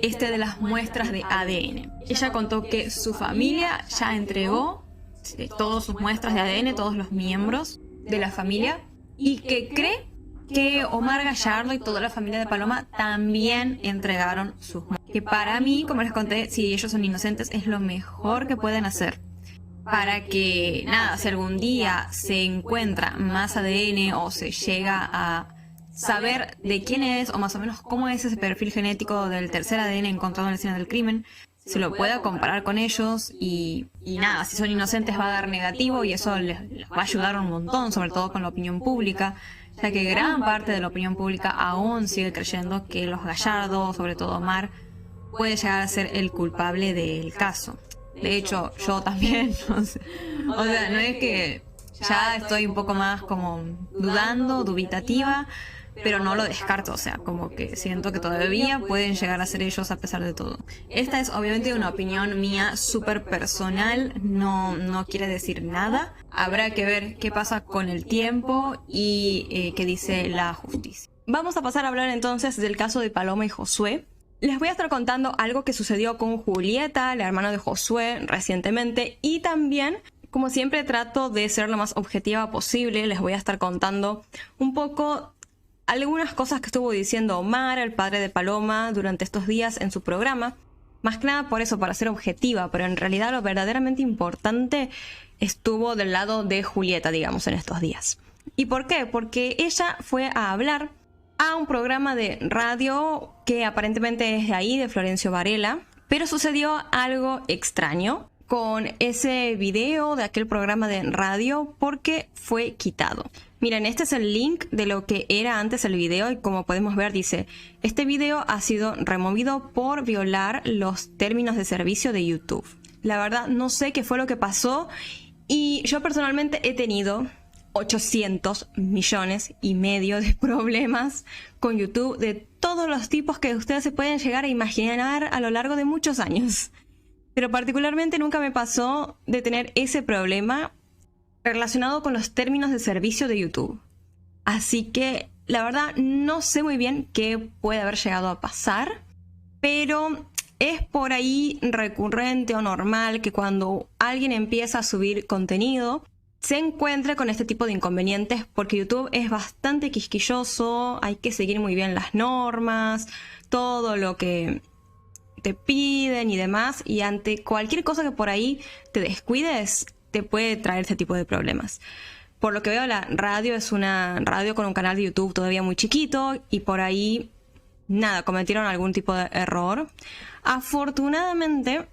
este de las muestras de ADN. Ella contó que su familia ya entregó todas sus muestras de ADN, todos los miembros de la familia, y que cree que Omar Gallardo y toda la familia de Paloma también entregaron sus muestras. Que para mí, como les conté, si ellos son inocentes, es lo mejor que pueden hacer. Para que, nada, si algún día se encuentra más ADN o se llega a saber de quién es o más o menos cómo es ese perfil genético del tercer ADN encontrado en la escena del crimen, se lo pueda comparar con ellos y nada, si son inocentes va a dar negativo y eso les va a ayudar un montón, sobre todo con la opinión pública, ya que gran parte de la opinión pública aún sigue creyendo que los Gallardo, sobre todo Omar, puede llegar a ser el culpable del caso. De hecho, yo también, no sé. O sea, no es que ya estoy un poco más como dudando, dubitativa, pero no lo descarto, o sea, como que siento que todavía pueden llegar a ser ellos a pesar de todo. Esta es obviamente una opinión mía súper personal, no quiere decir nada. Habrá que ver qué pasa con el tiempo y qué dice la justicia. Vamos a pasar a hablar entonces del caso de Paloma y Josué. Les voy a estar contando algo que sucedió con Julieta, la hermana de Josué, recientemente. Y también, como siempre, trato de ser lo más objetiva posible. Les voy a estar contando un poco algunas cosas que estuvo diciendo Omar, el padre de Paloma, durante estos días en su programa. Más que nada por eso, para ser objetiva. Pero en realidad lo verdaderamente importante estuvo del lado de Julieta, digamos, en estos días. ¿Y por qué? Porque ella fue a hablar a un programa de radio que aparentemente es de ahí, de Florencio Varela, pero sucedió algo extraño con ese video de aquel programa de radio porque fue quitado. Miren, este es el link de lo que era antes el video y como podemos ver dice, este video ha sido removido por violar los términos de servicio de YouTube. La verdad no sé qué fue lo que pasó y yo personalmente he tenido 800 millones y medio de problemas con YouTube de todos los tipos que ustedes se pueden llegar a imaginar a lo largo de muchos años. Pero particularmente nunca me pasó de tener ese problema relacionado con los términos de servicio de YouTube. Así que la verdad no sé muy bien qué puede haber llegado a pasar, pero es por ahí recurrente o normal que cuando alguien empieza a subir contenido se encuentre con este tipo de inconvenientes porque YouTube es bastante quisquilloso, hay que seguir muy bien las normas, todo lo que te piden y demás, y ante cualquier cosa que por ahí te descuides, te puede traer este tipo de problemas. Por lo que veo, la radio es una radio con un canal de YouTube todavía muy chiquito y por ahí, nada, cometieron algún tipo de error. Afortunadamente,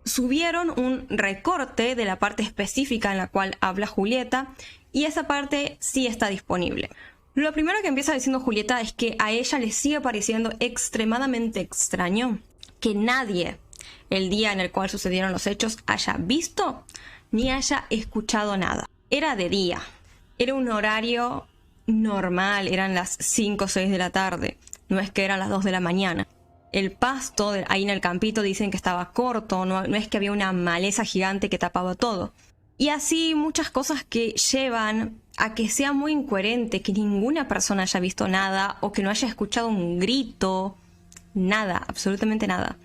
subieron un recorte de la parte específica en la cual habla Julieta y esa parte sí está disponible. Lo primero que empieza diciendo Julieta es que a ella le sigue pareciendo extremadamente extraño que nadie, el día en el cual sucedieron los hechos, haya visto ni haya escuchado nada. Era de día, era un horario normal, eran las 5 o 6 de la tarde, no es que eran las 2 de la mañana. El pasto ahí en el campito dicen que estaba corto, no es que había una maleza gigante que tapaba todo. Y así muchas cosas que llevan a que sea muy incoherente que ninguna persona haya visto nada o que no haya escuchado un grito, nada, absolutamente nada.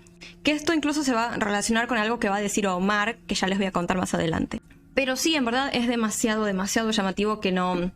Que esto incluso se va a relacionar con algo que va a decir Omar, que ya les voy a contar más adelante. Pero sí, en verdad es demasiado llamativo que no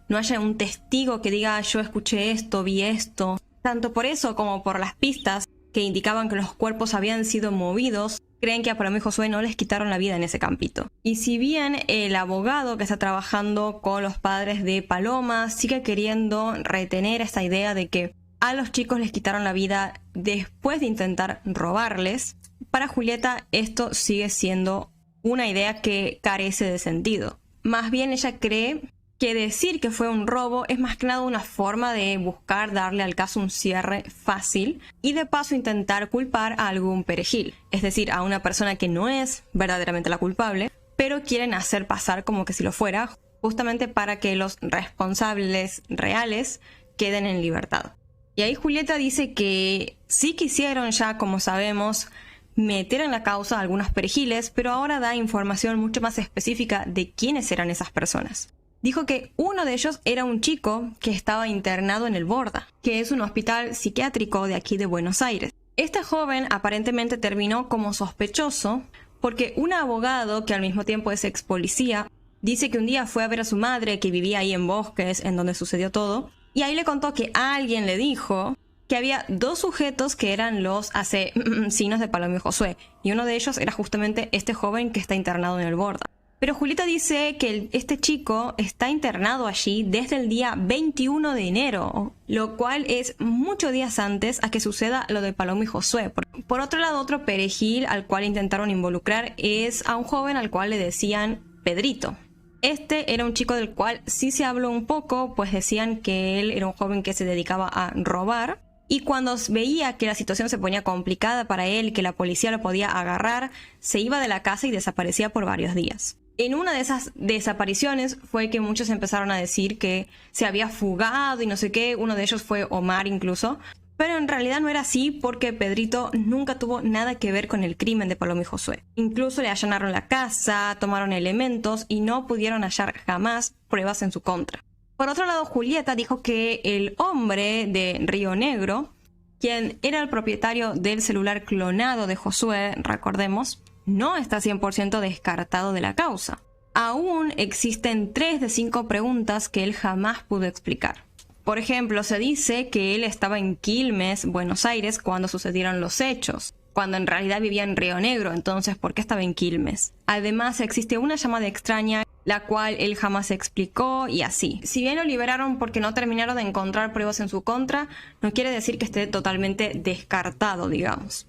haya un testigo que diga yo escuché esto, vi esto. Tanto por eso como por las pistas que indicaban que los cuerpos habían sido movidos, creen que a Paloma y Josué no les quitaron la vida en ese campito. Y si bien el abogado que está trabajando con los padres de Paloma sigue queriendo retener esta idea de que a los chicos les quitaron la vida después de intentar robarles, para Julieta esto sigue siendo una idea que carece de sentido. Más bien ella cree que decir que fue un robo es más que nada una forma de buscar darle al caso un cierre fácil y de paso intentar culpar a algún perejil, es decir, a una persona que no es verdaderamente la culpable, pero quieren hacer pasar como que si lo fuera, justamente para que los responsables reales queden en libertad. Y ahí Julieta dice que sí quisieron ya, como sabemos, meter en la causa algunos perejiles, pero ahora da información mucho más específica de quiénes eran esas personas. Dijo que uno de ellos era un chico que estaba internado en el Borda, que es un hospital psiquiátrico de aquí de Buenos Aires. Este joven aparentemente terminó como sospechoso porque un abogado, que al mismo tiempo es ex policía, dice que un día fue a ver a su madre, que vivía ahí en Bosques, en donde sucedió todo, y ahí le contó que alguien le dijo que había 2 sujetos que eran los asesinos de Paloma y Josué, y uno de ellos era justamente este joven que está internado en el Borda. Pero Julieta dice que este chico está internado allí desde el día 21 de enero, lo cual es muchos días antes a que suceda lo de Paloma y Josué. Por otro lado, otro perejil al cual intentaron involucrar es a un joven al cual le decían Pedrito. Este era un chico del cual sí se habló un poco, pues decían que él era un joven que se dedicaba a robar. Y cuando veía que la situación se ponía complicada para él, que la policía lo podía agarrar, se iba de la casa y desaparecía por varios días. En una de esas desapariciones fue que muchos empezaron a decir que se había fugado y no sé qué, uno de ellos fue Omar incluso, pero en realidad no era así porque Pedrito nunca tuvo nada que ver con el crimen de Paloma y Josué. Incluso le allanaron la casa, tomaron elementos y no pudieron hallar jamás pruebas en su contra. Por otro lado, Julieta dijo que el hombre de Río Negro, quien era el propietario del celular clonado de Josué, recordemos, no está 100% descartado de la causa. Aún existen 3 de 5 preguntas que él jamás pudo explicar. Por ejemplo, se dice que él estaba en Quilmes, Buenos Aires, cuando sucedieron los hechos, cuando en realidad vivía en Río Negro. Entonces, ¿por qué estaba en Quilmes? Además, existe una llamada extraña, la cual él jamás explicó, y así. Si bien lo liberaron porque no terminaron de encontrar pruebas en su contra, no quiere decir que esté totalmente descartado, digamos.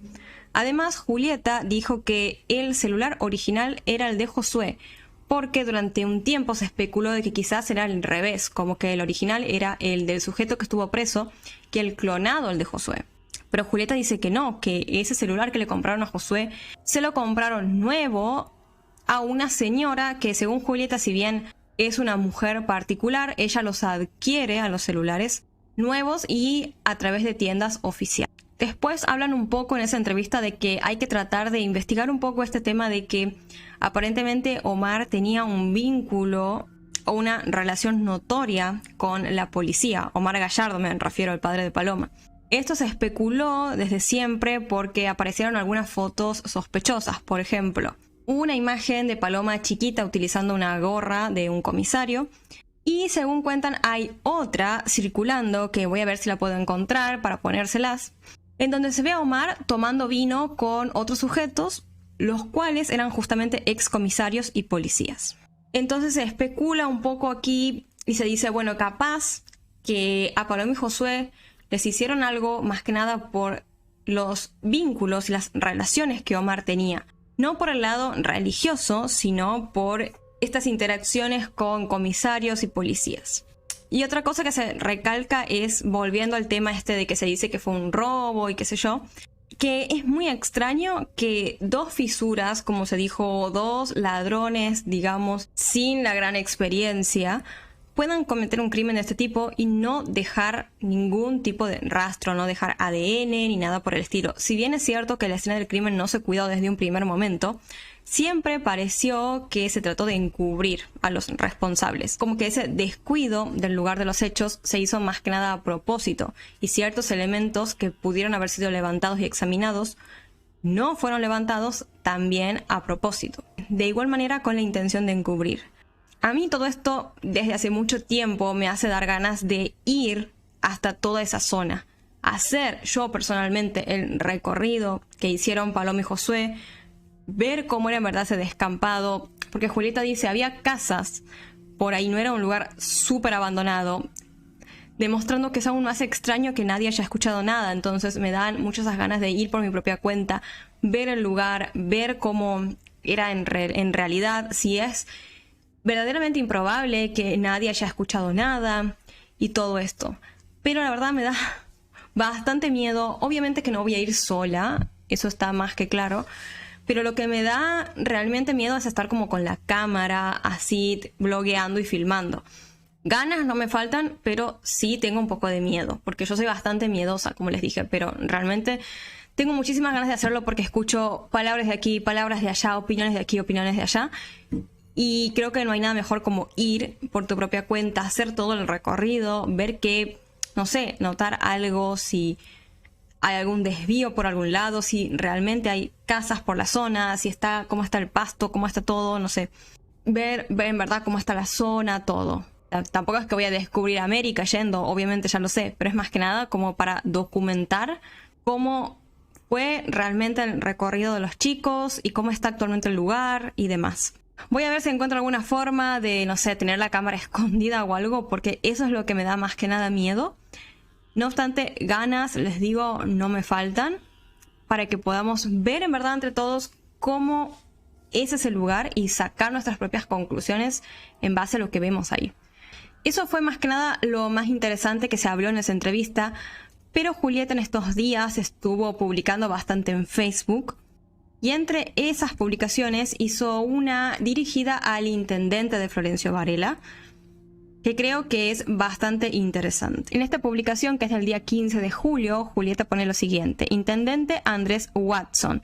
Además, Julieta dijo que el celular original era el de Josué, porque durante un tiempo se especuló de que quizás era al revés, como que el original era el del sujeto que estuvo preso, que el clonado el de Josué. Pero Julieta dice que no, que ese celular que le compraron a Josué se lo compraron nuevo a una señora que, según Julieta, si bien es una mujer particular, ella los adquiere a los celulares nuevos y a través de tiendas oficiales. Después hablan un poco en esa entrevista de que hay que tratar de investigar un poco este tema de que aparentemente Omar tenía un vínculo o una relación notoria con la policía. Omar Gallardo, me refiero al padre de Paloma. Esto se especuló desde siempre porque aparecieron algunas fotos sospechosas. Por ejemplo, una imagen de Paloma chiquita utilizando una gorra de un comisario. Y según cuentan, hay otra circulando, que voy a ver si la puedo encontrar para ponérselas, en donde se ve a Omar tomando vino con otros sujetos, los cuales eran justamente excomisarios y policías. Entonces se especula un poco aquí y se dice, bueno, capaz que a Paloma y Josué les hicieron algo más que nada por los vínculos y las relaciones que Omar tenía. No por el lado religioso, sino por estas interacciones con comisarios y policías. Y otra cosa que se recalca es, volviendo al tema este de que se dice que fue un robo y qué sé yo, que es muy extraño que 2 fisuras, como se dijo, 2 ladrones, digamos, sin la gran experiencia, puedan cometer un crimen de este tipo y no dejar ningún tipo de rastro, no dejar ADN ni nada por el estilo. Si bien es cierto que la escena del crimen no se cuidó desde un primer momento, siempre pareció que se trató de encubrir a los responsables. Como que ese descuido del lugar de los hechos se hizo más que nada a propósito, y ciertos elementos que pudieron haber sido levantados y examinados no fueron levantados también a propósito. De igual manera con la intención de encubrir. A mí todo esto desde hace mucho tiempo me hace dar ganas de ir hasta toda esa zona. Hacer yo personalmente el recorrido que hicieron Paloma y Josué, ver cómo era en verdad ese descampado, porque Julieta dice, había casas por ahí, no era un lugar súper abandonado, demostrando que es aún más extraño que nadie haya escuchado nada. Entonces me dan muchas ganas de ir por mi propia cuenta, ver el lugar, ver cómo era en realidad, si es verdaderamente improbable que nadie haya escuchado nada y todo esto. Pero la verdad me da bastante miedo. Obviamente que no voy a ir sola, eso está más que claro. Pero lo que me da realmente miedo es estar como con la cámara, así, blogueando y filmando. Ganas no me faltan, pero sí tengo un poco de miedo, porque yo soy bastante miedosa, como les dije, pero realmente Tengo muchísimas ganas de hacerlo porque escucho palabras de aquí, palabras de allá, opiniones de aquí, opiniones de allá. Y creo que no hay nada mejor como ir por tu propia cuenta, hacer todo el recorrido, ver que, no sé, notar algo, si hay algún desvío por algún lado, si realmente hay casas por la zona, si está, cómo está el pasto, cómo está todo, no sé. Ver en verdad cómo está la zona, todo. Tampoco es que voy a descubrir América yendo, obviamente ya lo sé, pero es más que nada como para documentar cómo fue realmente el recorrido de los chicos y cómo está actualmente el lugar y demás. Voy a ver si encuentro alguna forma de, no sé, tener la cámara escondida o algo, porque eso es lo que me da más que nada miedo. No obstante, ganas, les digo, no me faltan, para que podamos ver en verdad entre todos cómo ese es el lugar y sacar nuestras propias conclusiones en base a lo que vemos ahí. Eso fue más que nada lo más interesante que se habló en esa entrevista, pero Julieta en estos días estuvo publicando bastante en Facebook y entre esas publicaciones hizo una dirigida al intendente de Florencio Varela, que creo que es bastante interesante. En esta publicación, que es del día 15 de julio, Julieta pone lo siguiente: Intendente Andrés Watson,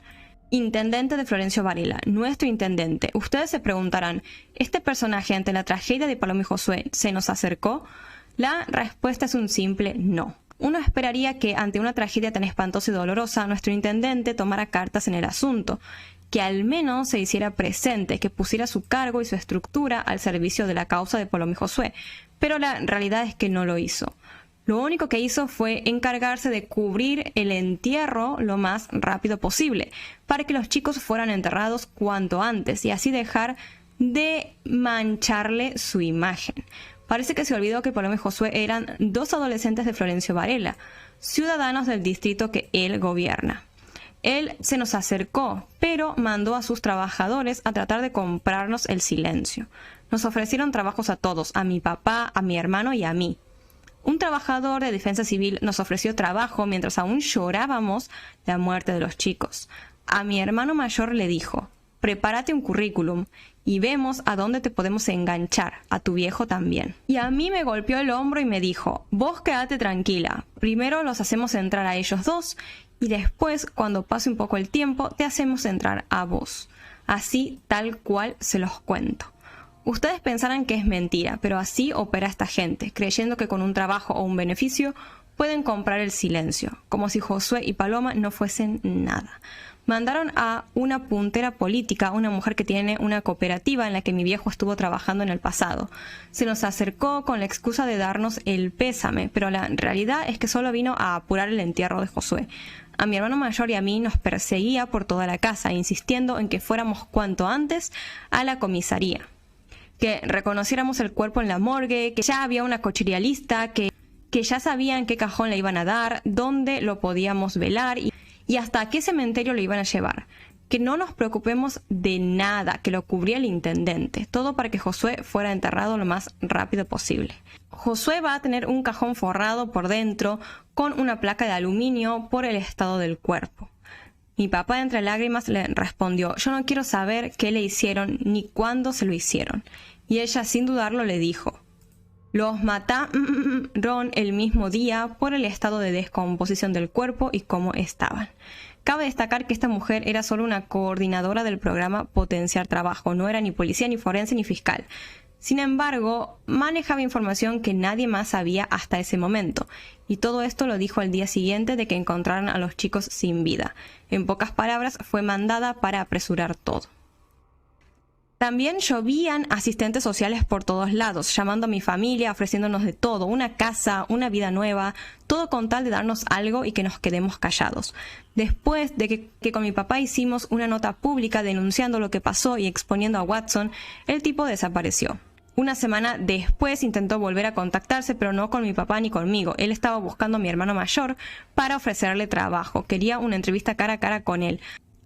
intendente de Florencio Varela, nuestro intendente. Ustedes se preguntarán, ¿este personaje ante la tragedia de Paloma y Josué se nos acercó? La respuesta es un simple no. Uno esperaría que ante una tragedia tan espantosa y dolorosa, nuestro intendente tomara cartas en el asunto, que al menos se hiciera presente, que pusiera su cargo y su estructura al servicio de la causa de Paloma y Josué. Pero la realidad es que no lo hizo. Lo único que hizo fue encargarse de cubrir el entierro lo más rápido posible, para que los chicos fueran enterrados cuanto antes y así dejar de mancharle su imagen. Parece que se olvidó que Paloma y Josué eran dos adolescentes de Florencio Varela, ciudadanos del distrito que él gobierna. Él se nos acercó, pero mandó a sus trabajadores a tratar de comprarnos el silencio. Nos ofrecieron trabajos a todos, a mi papá, a mi hermano y a mí. Un trabajador de defensa civil nos ofreció trabajo mientras aún llorábamos la muerte de los chicos. A mi hermano mayor le dijo: prepárate un currículum y vemos a dónde te podemos enganchar, a tu viejo también. Y a mí me golpeó el hombro y me dijo: vos quédate tranquila, primero los hacemos entrar a ellos dos y después, cuando pase un poco el tiempo, te hacemos entrar a vos. Así, tal cual se los cuento. Ustedes pensarán que es mentira, pero así opera esta gente, creyendo que con un trabajo o un beneficio pueden comprar el silencio, como si Josué y Paloma no fuesen nada. Mandaron a una puntera política, una mujer que tiene una cooperativa en la que mi viejo estuvo trabajando en el pasado. Se nos acercó con la excusa de darnos el pésame, pero la realidad es que solo vino a apurar el entierro de Josué. A mi hermano mayor y a mí nos perseguía por toda la casa, insistiendo en que fuéramos cuanto antes a la comisaría, que reconociéramos el cuerpo en la morgue, que ya había una cochería lista, que ya sabían qué cajón le iban a dar, dónde lo podíamos velar y hasta a qué cementerio lo iban a llevar. Que no nos preocupemos de nada, que lo cubría el intendente. Todo para que Josué fuera enterrado lo más rápido posible. Josué va a tener un cajón forrado por dentro con una placa de aluminio por el estado del cuerpo. Mi papá, entre lágrimas, le respondió: yo no quiero saber qué le hicieron ni cuándo se lo hicieron. Y ella, sin dudarlo, le dijo: los mataron el mismo día por el estado de descomposición del cuerpo y cómo estaban. Cabe destacar que esta mujer era solo una coordinadora del programa Potenciar Trabajo, no era ni policía, ni forense, ni fiscal. Sin embargo, manejaba información que nadie más sabía hasta ese momento, y todo esto lo dijo al día siguiente de que encontraran a los chicos sin vida. En pocas palabras, fue mandada para apresurar todo. También llovían asistentes sociales por todos lados, llamando a mi familia, ofreciéndonos de todo, una casa, una vida nueva, todo con tal de darnos algo y que nos quedemos callados. Después de que con mi papá hicimos una nota pública denunciando lo que pasó y exponiendo a Watson, el tipo desapareció. Una semana después intentó volver a contactarse, pero no con mi papá ni conmigo. Él estaba buscando a mi hermano mayor para ofrecerle trabajo. Quería una entrevista cara a cara con él.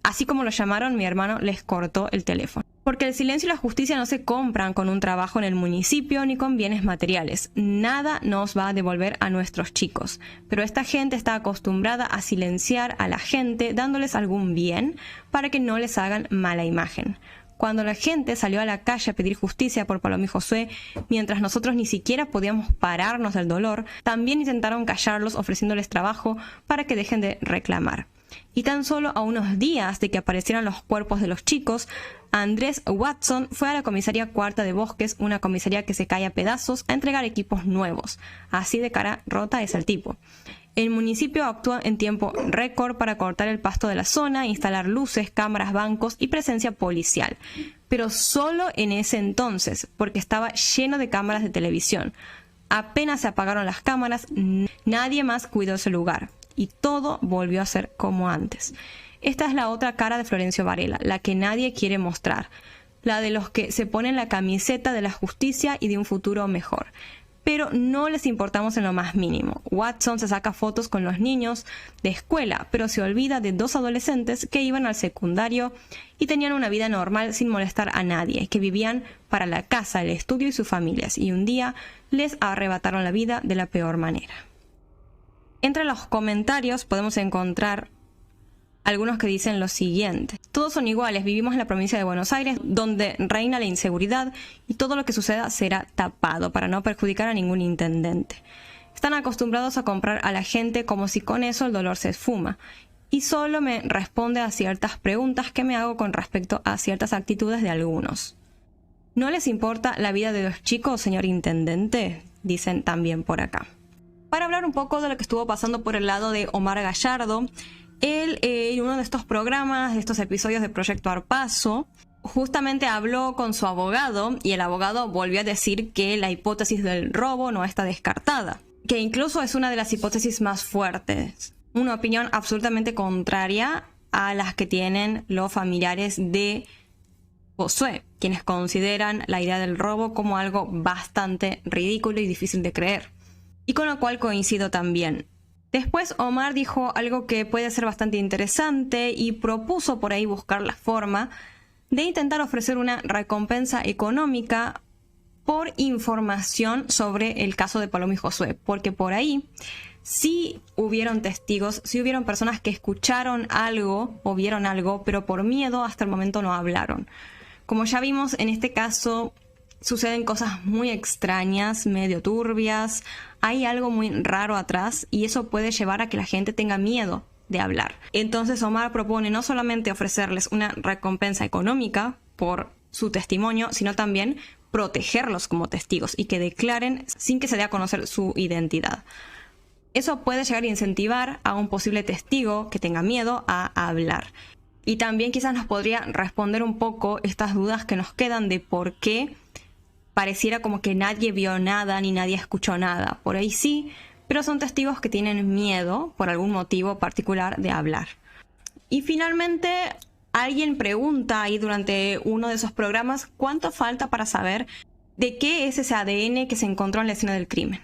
Así como lo llamaron, mi hermano les cortó el teléfono. Porque el silencio y la justicia no se compran con un trabajo en el municipio ni con bienes materiales. Nada nos va a devolver a nuestros chicos. Pero esta gente está acostumbrada a silenciar a la gente dándoles algún bien para que no les hagan mala imagen. Cuando la gente salió a la calle a pedir justicia por Paloma y Josué, mientras nosotros ni siquiera podíamos pararnos del dolor, también intentaron callarlos ofreciéndoles trabajo para que dejen de reclamar. Y tan solo a unos días de que aparecieran los cuerpos de los chicos, Andrés Watson fue a la comisaría cuarta de Bosques, una comisaría que se cae a pedazos, a entregar equipos nuevos. Así de cara rota es el tipo. El municipio actuó en tiempo récord para cortar el pasto de la zona, instalar luces, cámaras, bancos y presencia policial. Pero solo en ese entonces, porque estaba lleno de cámaras de televisión. Apenas se apagaron las cámaras, nadie más cuidó ese lugar. Y todo volvió a ser como antes. Esta es la otra cara de Florencio Varela, la que nadie quiere mostrar. La de los que se ponen la camiseta de la justicia y de un futuro mejor. Pero no les importamos en lo más mínimo. Watson se saca fotos con los niños de escuela, pero se olvida de 2 adolescentes que iban al secundario y tenían una vida normal sin molestar a nadie, que vivían para la casa, el estudio y sus familias, y un día les arrebataron la vida de la peor manera. Entre los comentarios podemos encontrar algunos que dicen lo siguiente: todos son iguales, vivimos en la provincia de Buenos Aires, donde reina la inseguridad y todo lo que suceda será tapado para no perjudicar a ningún intendente. Están acostumbrados a comprar a la gente como si con eso el dolor se esfuma, y solo me responde a ciertas preguntas que me hago con respecto a ciertas actitudes de algunos. ¿No les importa la vida de los chicos, señor intendente?, dicen también por acá. Para hablar un poco de lo que estuvo pasando por el lado de Omar Gallardo, él en uno de estos programas, de estos episodios de Proyecto Arpazo, justamente habló con su abogado y el abogado volvió a decir que la hipótesis del robo no está descartada, que incluso es una de las hipótesis más fuertes. Una opinión absolutamente contraria a las que tienen los familiares de Josué, quienes consideran la idea del robo como algo bastante ridículo y difícil de creer. Y con lo cual coincido también. Después Omar dijo algo que puede ser bastante interesante y propuso por ahí buscar la forma de intentar ofrecer una recompensa económica por información sobre el caso de Paloma y Josué, porque por ahí sí hubieron testigos, sí hubieron personas que escucharon algo o vieron algo, pero por miedo hasta el momento no hablaron. Como ya vimos, en este caso suceden cosas muy extrañas, medio turbias, hay algo muy raro atrás y eso puede llevar a que la gente tenga miedo de hablar. Entonces Omar propone no solamente ofrecerles una recompensa económica por su testimonio, sino también protegerlos como testigos y que declaren sin que se dé a conocer su identidad. Eso puede llegar a incentivar a un posible testigo que tenga miedo a hablar. Y también quizás nos podría responder un poco estas dudas que nos quedan de por qué pareciera como que nadie vio nada ni nadie escuchó nada. Por ahí sí, pero son testigos que tienen miedo por algún motivo particular de hablar. Y finalmente alguien pregunta ahí durante uno de esos programas cuánto falta para saber de qué es ese ADN que se encontró en la escena del crimen.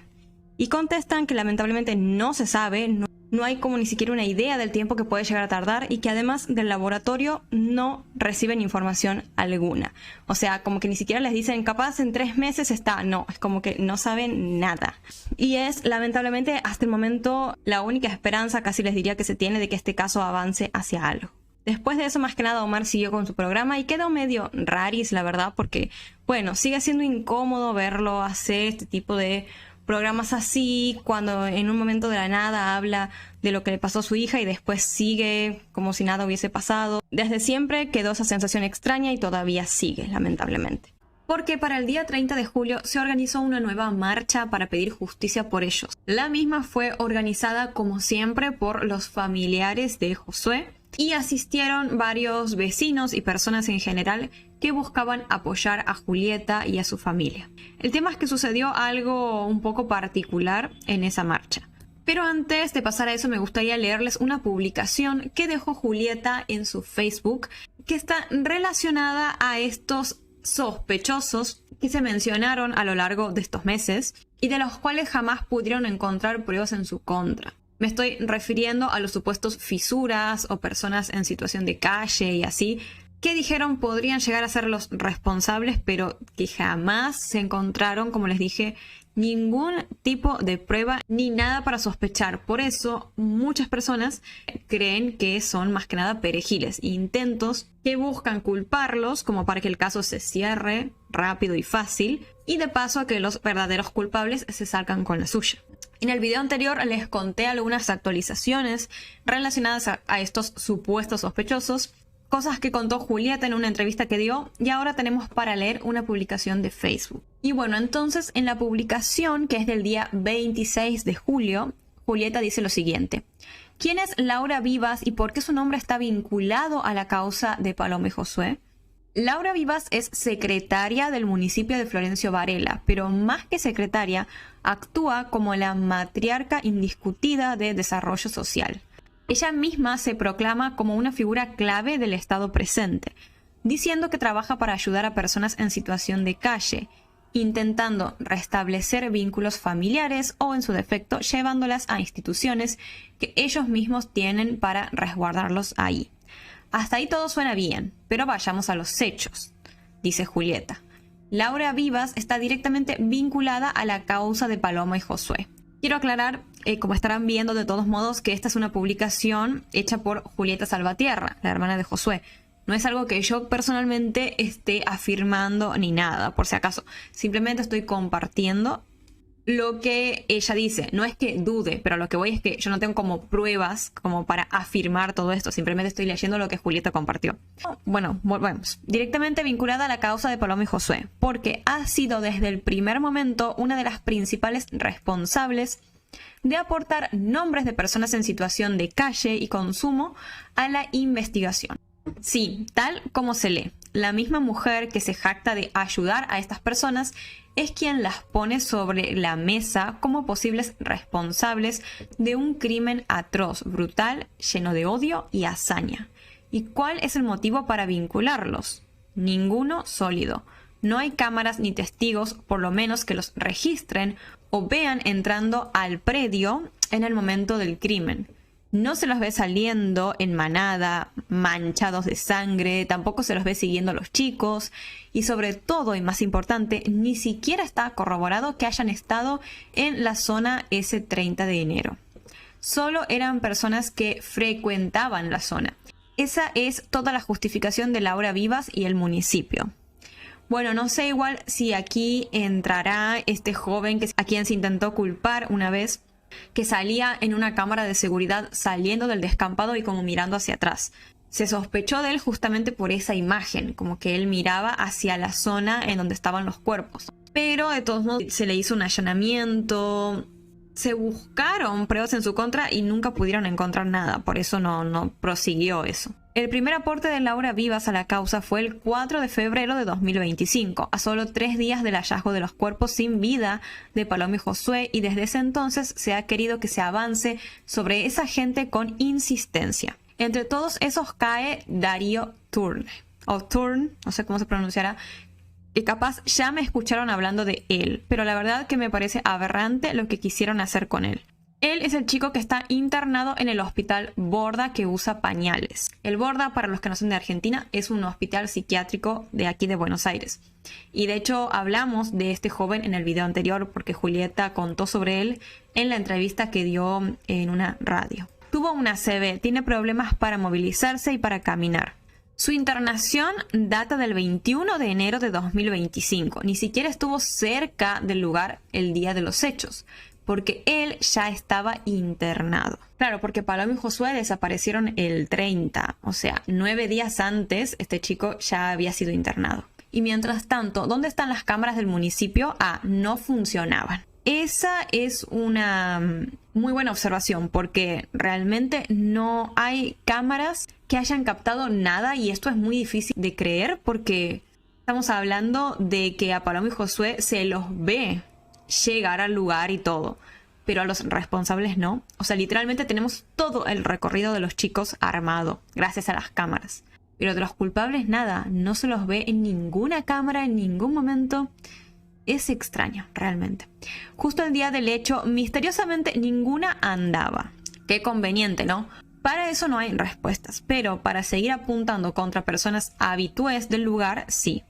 Y contestan que lamentablemente no se sabe, no hay como ni siquiera una idea del tiempo que puede llegar a tardar y que además del laboratorio no reciben información alguna. O sea, como que ni siquiera les dicen capaz en 3 meses está, no, es como que no saben nada. Y es lamentablemente hasta el momento la única esperanza, casi les diría, que se tiene de que este caso avance hacia algo. Después de eso, más que nada, Omar siguió con su programa y quedó medio raris, la verdad, porque, bueno, sigue siendo incómodo verlo hacer este tipo de programas así, cuando en un momento de la nada habla de lo que le pasó a su hija y después sigue como si nada hubiese pasado. Desde siempre quedó esa sensación extraña y todavía sigue, lamentablemente. Porque para el día 30 de julio se organizó una nueva marcha para pedir justicia por ellos. La misma fue organizada, como siempre, por los familiares de Josué y asistieron varios vecinos y personas en general que buscaban apoyar a Julieta y a su familia. El tema es que sucedió algo un poco particular en esa marcha. Pero antes de pasar a eso me gustaría leerles una publicación que dejó Julieta en su Facebook que está relacionada a estos sospechosos que se mencionaron a lo largo de estos meses y de los cuales jamás pudieron encontrar pruebas en su contra. Me estoy refiriendo a los supuestos fisuras o personas en situación de calle y así, que dijeron podrían llegar a ser los responsables, pero que jamás se encontraron, como les dije, ningún tipo de prueba ni nada para sospechar. Por eso muchas personas creen que son más que nada perejiles, intentos que buscan culparlos como para que el caso se cierre rápido y fácil, y de paso que los verdaderos culpables se salgan con la suya. En el video anterior les conté algunas actualizaciones relacionadas a estos supuestos sospechosos, cosas que contó Julieta en una entrevista que dio, y ahora tenemos para leer una publicación de Facebook. Y bueno, entonces en la publicación, que es del día 26 de julio, Julieta dice lo siguiente: ¿quién es Laura Vivas y por qué su nombre está vinculado a la causa de Paloma y Josué? Laura Vivas es secretaria del municipio de Florencio Varela, pero más que secretaria, actúa como la matriarca indiscutida de desarrollo social. Ella misma se proclama como una figura clave del Estado presente, diciendo que trabaja para ayudar a personas en situación de calle, intentando restablecer vínculos familiares o, en su defecto, llevándolas a instituciones que ellos mismos tienen para resguardarlos ahí. Hasta ahí todo suena bien, pero vayamos a los hechos, dice Julieta. Laura Vivas está directamente vinculada a la causa de Paloma y Josué. Quiero aclarar, como estarán viendo de todos modos, que esta es una publicación hecha por Julieta Salvatierra, la hermana de Josué. No es algo que yo personalmente esté afirmando ni nada, por si acaso. Simplemente estoy compartiendo lo que ella dice. No es que dude, pero lo que voy es que yo no tengo como pruebas como para afirmar todo esto. Simplemente estoy leyendo lo que Julieta compartió. Bueno, volvemos. Directamente vinculada a la causa de Paloma y Josué, porque ha sido desde el primer momento una de las principales responsables de aportar nombres de personas en situación de calle y consumo a la investigación. Sí, tal como se lee, la misma mujer que se jacta de ayudar a estas personas es quien las pone sobre la mesa como posibles responsables de un crimen atroz, brutal, lleno de odio y hazaña. ¿Y cuál es el motivo para vincularlos? Ninguno sólido. No hay cámaras ni testigos, por lo menos que los registren o vean entrando al predio en el momento del crimen. No se los ve saliendo en manada, manchados de sangre, tampoco se los ve siguiendo a los chicos y, sobre todo y más importante, ni siquiera está corroborado que hayan estado en la zona ese 30 de enero. Solo eran personas que frecuentaban la zona. Esa es toda la justificación de Laura Vivas y el municipio. Bueno, no sé igual si aquí entrará este joven a quien se intentó culpar una vez, que salía en una cámara de seguridad saliendo del descampado y como mirando hacia atrás. Se sospechó de él justamente por esa imagen, como que él miraba hacia la zona en donde estaban los cuerpos. Pero de todos modos se le hizo un allanamiento, se buscaron pruebas en su contra y nunca pudieron encontrar nada, por eso no prosiguió eso. El primer aporte de Laura Vivas a la causa fue el 4 de febrero de 2025, a solo 3 días del hallazgo de los cuerpos sin vida de Paloma y Josué, y desde ese entonces se ha querido que se avance sobre esa gente con insistencia. Entre todos esos cae Darío Turne, o Turn, no sé cómo se pronunciará, y capaz ya me escucharon hablando de él, pero la verdad que me parece aberrante lo que quisieron hacer con él. Él es el chico que está internado en el hospital Borda, que usa pañales. El Borda, para los que no son de Argentina, es un hospital psiquiátrico de aquí de Buenos Aires. Y de hecho hablamos de este joven en el video anterior porque Julieta contó sobre él en la entrevista que dio en una radio. Tuvo una ACV, tiene problemas para movilizarse y para caminar. Su internación data del 21 de enero de 2025. Ni siquiera estuvo cerca del lugar el día de los hechos, porque él ya estaba internado. Claro, porque Paloma y Josué desaparecieron el 30, o sea, 9 días antes este chico ya había sido internado. Y mientras tanto, ¿dónde están las cámaras del municipio? No funcionaban. Esa es una muy buena observación, porque realmente no hay cámaras que hayan captado nada, y esto es muy difícil de creer porque estamos hablando de que a Paloma y Josué se los ve llegar al lugar y todo, pero a los responsables no. O sea, literalmente tenemos todo el recorrido de los chicos armado gracias a las cámaras, pero de los culpables nada, no se los ve en ninguna cámara en ningún momento. Es extraño, realmente. Justo el día del hecho, misteriosamente ninguna andaba. Qué conveniente, ¿no? Para eso no hay respuestas, pero para seguir apuntando contra personas habitués del lugar, sí.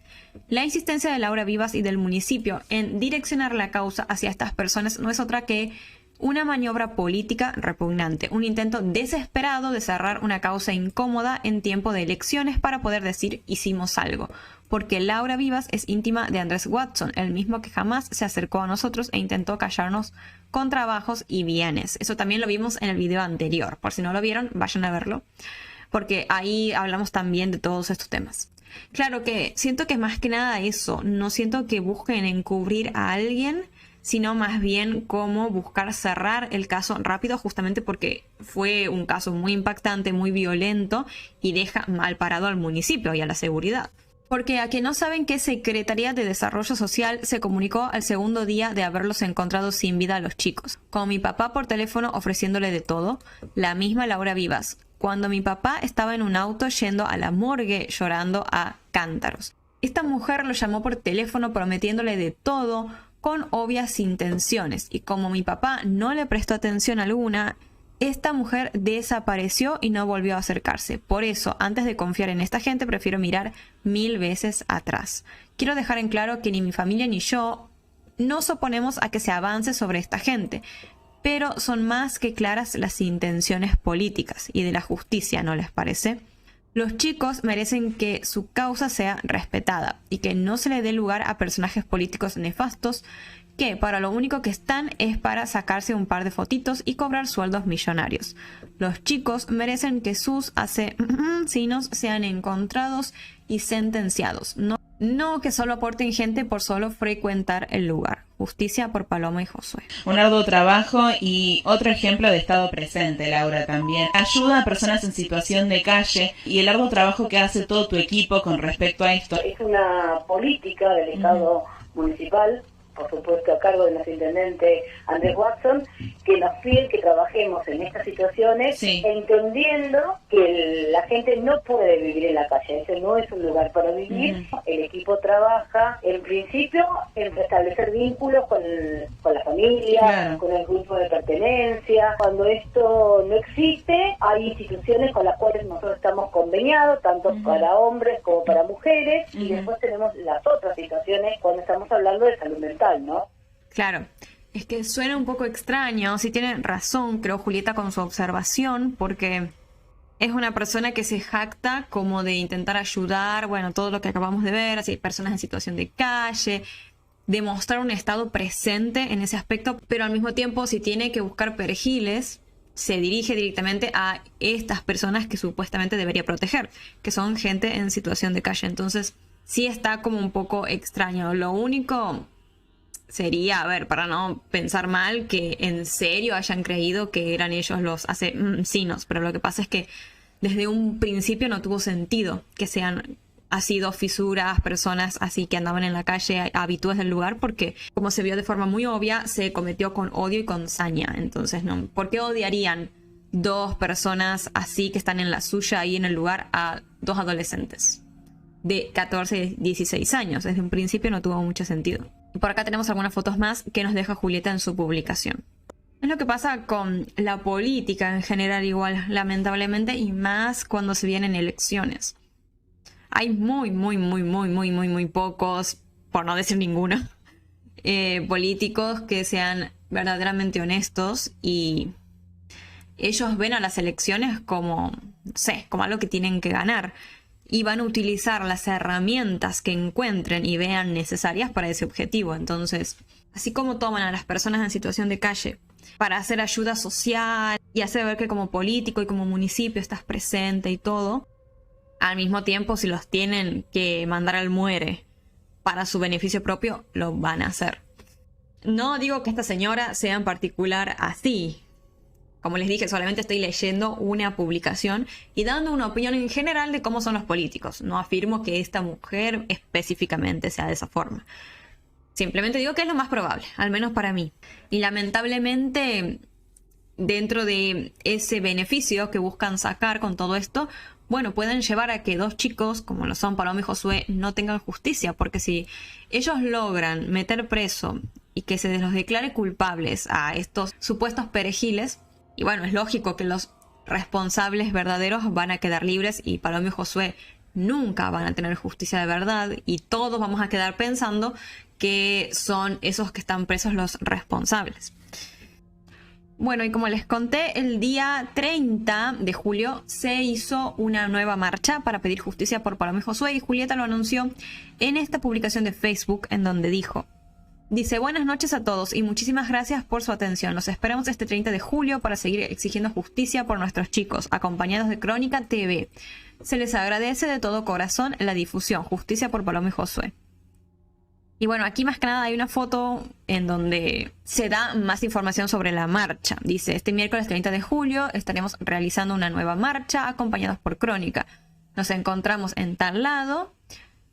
La insistencia de Laura Vivas y del municipio en direccionar la causa hacia estas personas no es otra que una maniobra política repugnante, un intento desesperado de cerrar una causa incómoda en tiempo de elecciones para poder decir hicimos algo. Porque Laura Vivas es íntima de Andrés Watson, el mismo que jamás se acercó a nosotros e intentó callarnos con trabajos y bienes. Eso también lo vimos en el video anterior. Por si no lo vieron, vayan a verlo, porque ahí hablamos también de todos estos temas. Claro que siento que más que nada eso, no siento que busquen encubrir a alguien, sino más bien cómo buscar cerrar el caso rápido, justamente porque fue un caso muy impactante, muy violento y deja mal parado al municipio y a la seguridad. Porque a que no saben que Secretaría de Desarrollo Social se comunicó al segundo día de haberlos encontrado sin vida a los chicos, con mi papá por teléfono ofreciéndole de todo, la misma Laura Vivas, cuando mi papá estaba en un auto yendo a la morgue llorando a cántaros. Esta mujer lo llamó por teléfono prometiéndole de todo, con obvias intenciones, y como mi papá no le prestó atención alguna, esta mujer desapareció y no volvió a acercarse. Por eso, antes de confiar en esta gente, prefiero mirar 1000 veces atrás. Quiero dejar en claro que ni mi familia ni yo nos oponemos a que se avance sobre esta gente, pero son más que claras las intenciones políticas y de la justicia, ¿no les parece? Los chicos merecen que su causa sea respetada y que no se le dé lugar a personajes políticos nefastos que para lo único que están es para sacarse un par de fotitos y cobrar sueldos millonarios. Los chicos merecen que sus asesinos sean encontrados y sentenciados, no que solo aporten gente por solo frecuentar el lugar. Justicia por Paloma y Josué. Un arduo trabajo y otro ejemplo de estado presente, Laura, también. Ayuda a personas en situación de calle y el arduo trabajo que hace todo tu equipo con respecto a esto. Es una política del Estado municipal, por supuesto a cargo de nuestro intendente Andrés Watson, que nos pide que trabajemos en estas situaciones, sí, entendiendo que la gente no puede vivir en la calle, ese no es un lugar para vivir. El equipo trabaja en principio en restablecer vínculos con la familia, claro, con el grupo de pertenencia. Cuando esto no existe, hay instituciones con las cuales nosotros estamos conveniados, tanto para hombres como para mujeres, y después tenemos las otras situaciones cuando estamos hablando de salud mental, ¿no? Claro, es que suena un poco extraño, sí tiene razón, creo, Julieta, con su observación, porque es una persona que se jacta como de intentar ayudar, bueno, todo lo que acabamos de ver, así, personas en situación de calle, demostrar un estado presente en ese aspecto, pero al mismo tiempo, si tiene que buscar perejiles, se dirige directamente a estas personas que supuestamente debería proteger, que son gente en situación de calle. Entonces, sí está como un poco extraño. Lo único sería, a ver, para no pensar mal, que en serio hayan creído que eran ellos los asesinos, pero lo que pasa es que desde un principio no tuvo sentido que sean así dos fisuras, personas así que andaban en la calle, habituales del lugar, porque como se vio de forma muy obvia, se cometió con odio y con saña. Entonces, no, ¿por qué odiarían dos personas así que están en la suya ahí en el lugar a dos adolescentes de 14 y 16 años? Desde un principio no tuvo mucho sentido. Y por acá tenemos algunas fotos más que nos deja Julieta en su publicación. Es lo que pasa con la política en general igual, lamentablemente, y más cuando se vienen elecciones. Hay muy pocos, por no decir ninguno, políticos que sean verdaderamente honestos y ellos ven a las elecciones como, no sé, como algo que tienen que ganar. Y van a utilizar las herramientas que encuentren y vean necesarias para ese objetivo. Entonces, así como toman a las personas en situación de calle para hacer ayuda social y hacer ver que como político y como municipio estás presente y todo, al mismo tiempo, si los tienen que mandar al muere para su beneficio propio, lo van a hacer. No digo que esta señora sea en particular así. Como les dije, solamente estoy leyendo una publicación y dando una opinión en general de cómo son los políticos. No afirmo que esta mujer específicamente sea de esa forma. Simplemente digo que es lo más probable, al menos para mí. Y lamentablemente, dentro de ese beneficio que buscan sacar con todo esto, bueno, pueden llevar a que dos chicos, como lo son Paloma y Josué, no tengan justicia. Porque si ellos logran meter preso y que se los declare culpables a estos supuestos perejiles, y bueno, es lógico que los responsables verdaderos van a quedar libres y Paloma y Josué nunca van a tener justicia de verdad y todos vamos a quedar pensando que son esos que están presos los responsables. Bueno, y como les conté, el día 30 de julio se hizo una nueva marcha para pedir justicia por Paloma y Josué, y Julieta lo anunció en esta publicación de Facebook en donde dice: buenas noches a todos y muchísimas gracias por su atención. Los esperamos este 30 de julio para seguir exigiendo justicia por nuestros chicos, acompañados de Crónica TV. Se les agradece de todo corazón la difusión. Justicia por Paloma y Josué. Y bueno, aquí más que nada hay una foto en donde se da más información sobre la marcha. Dice: este miércoles 30 de julio estaremos realizando una nueva marcha acompañados por Crónica. Nos encontramos en tal lado.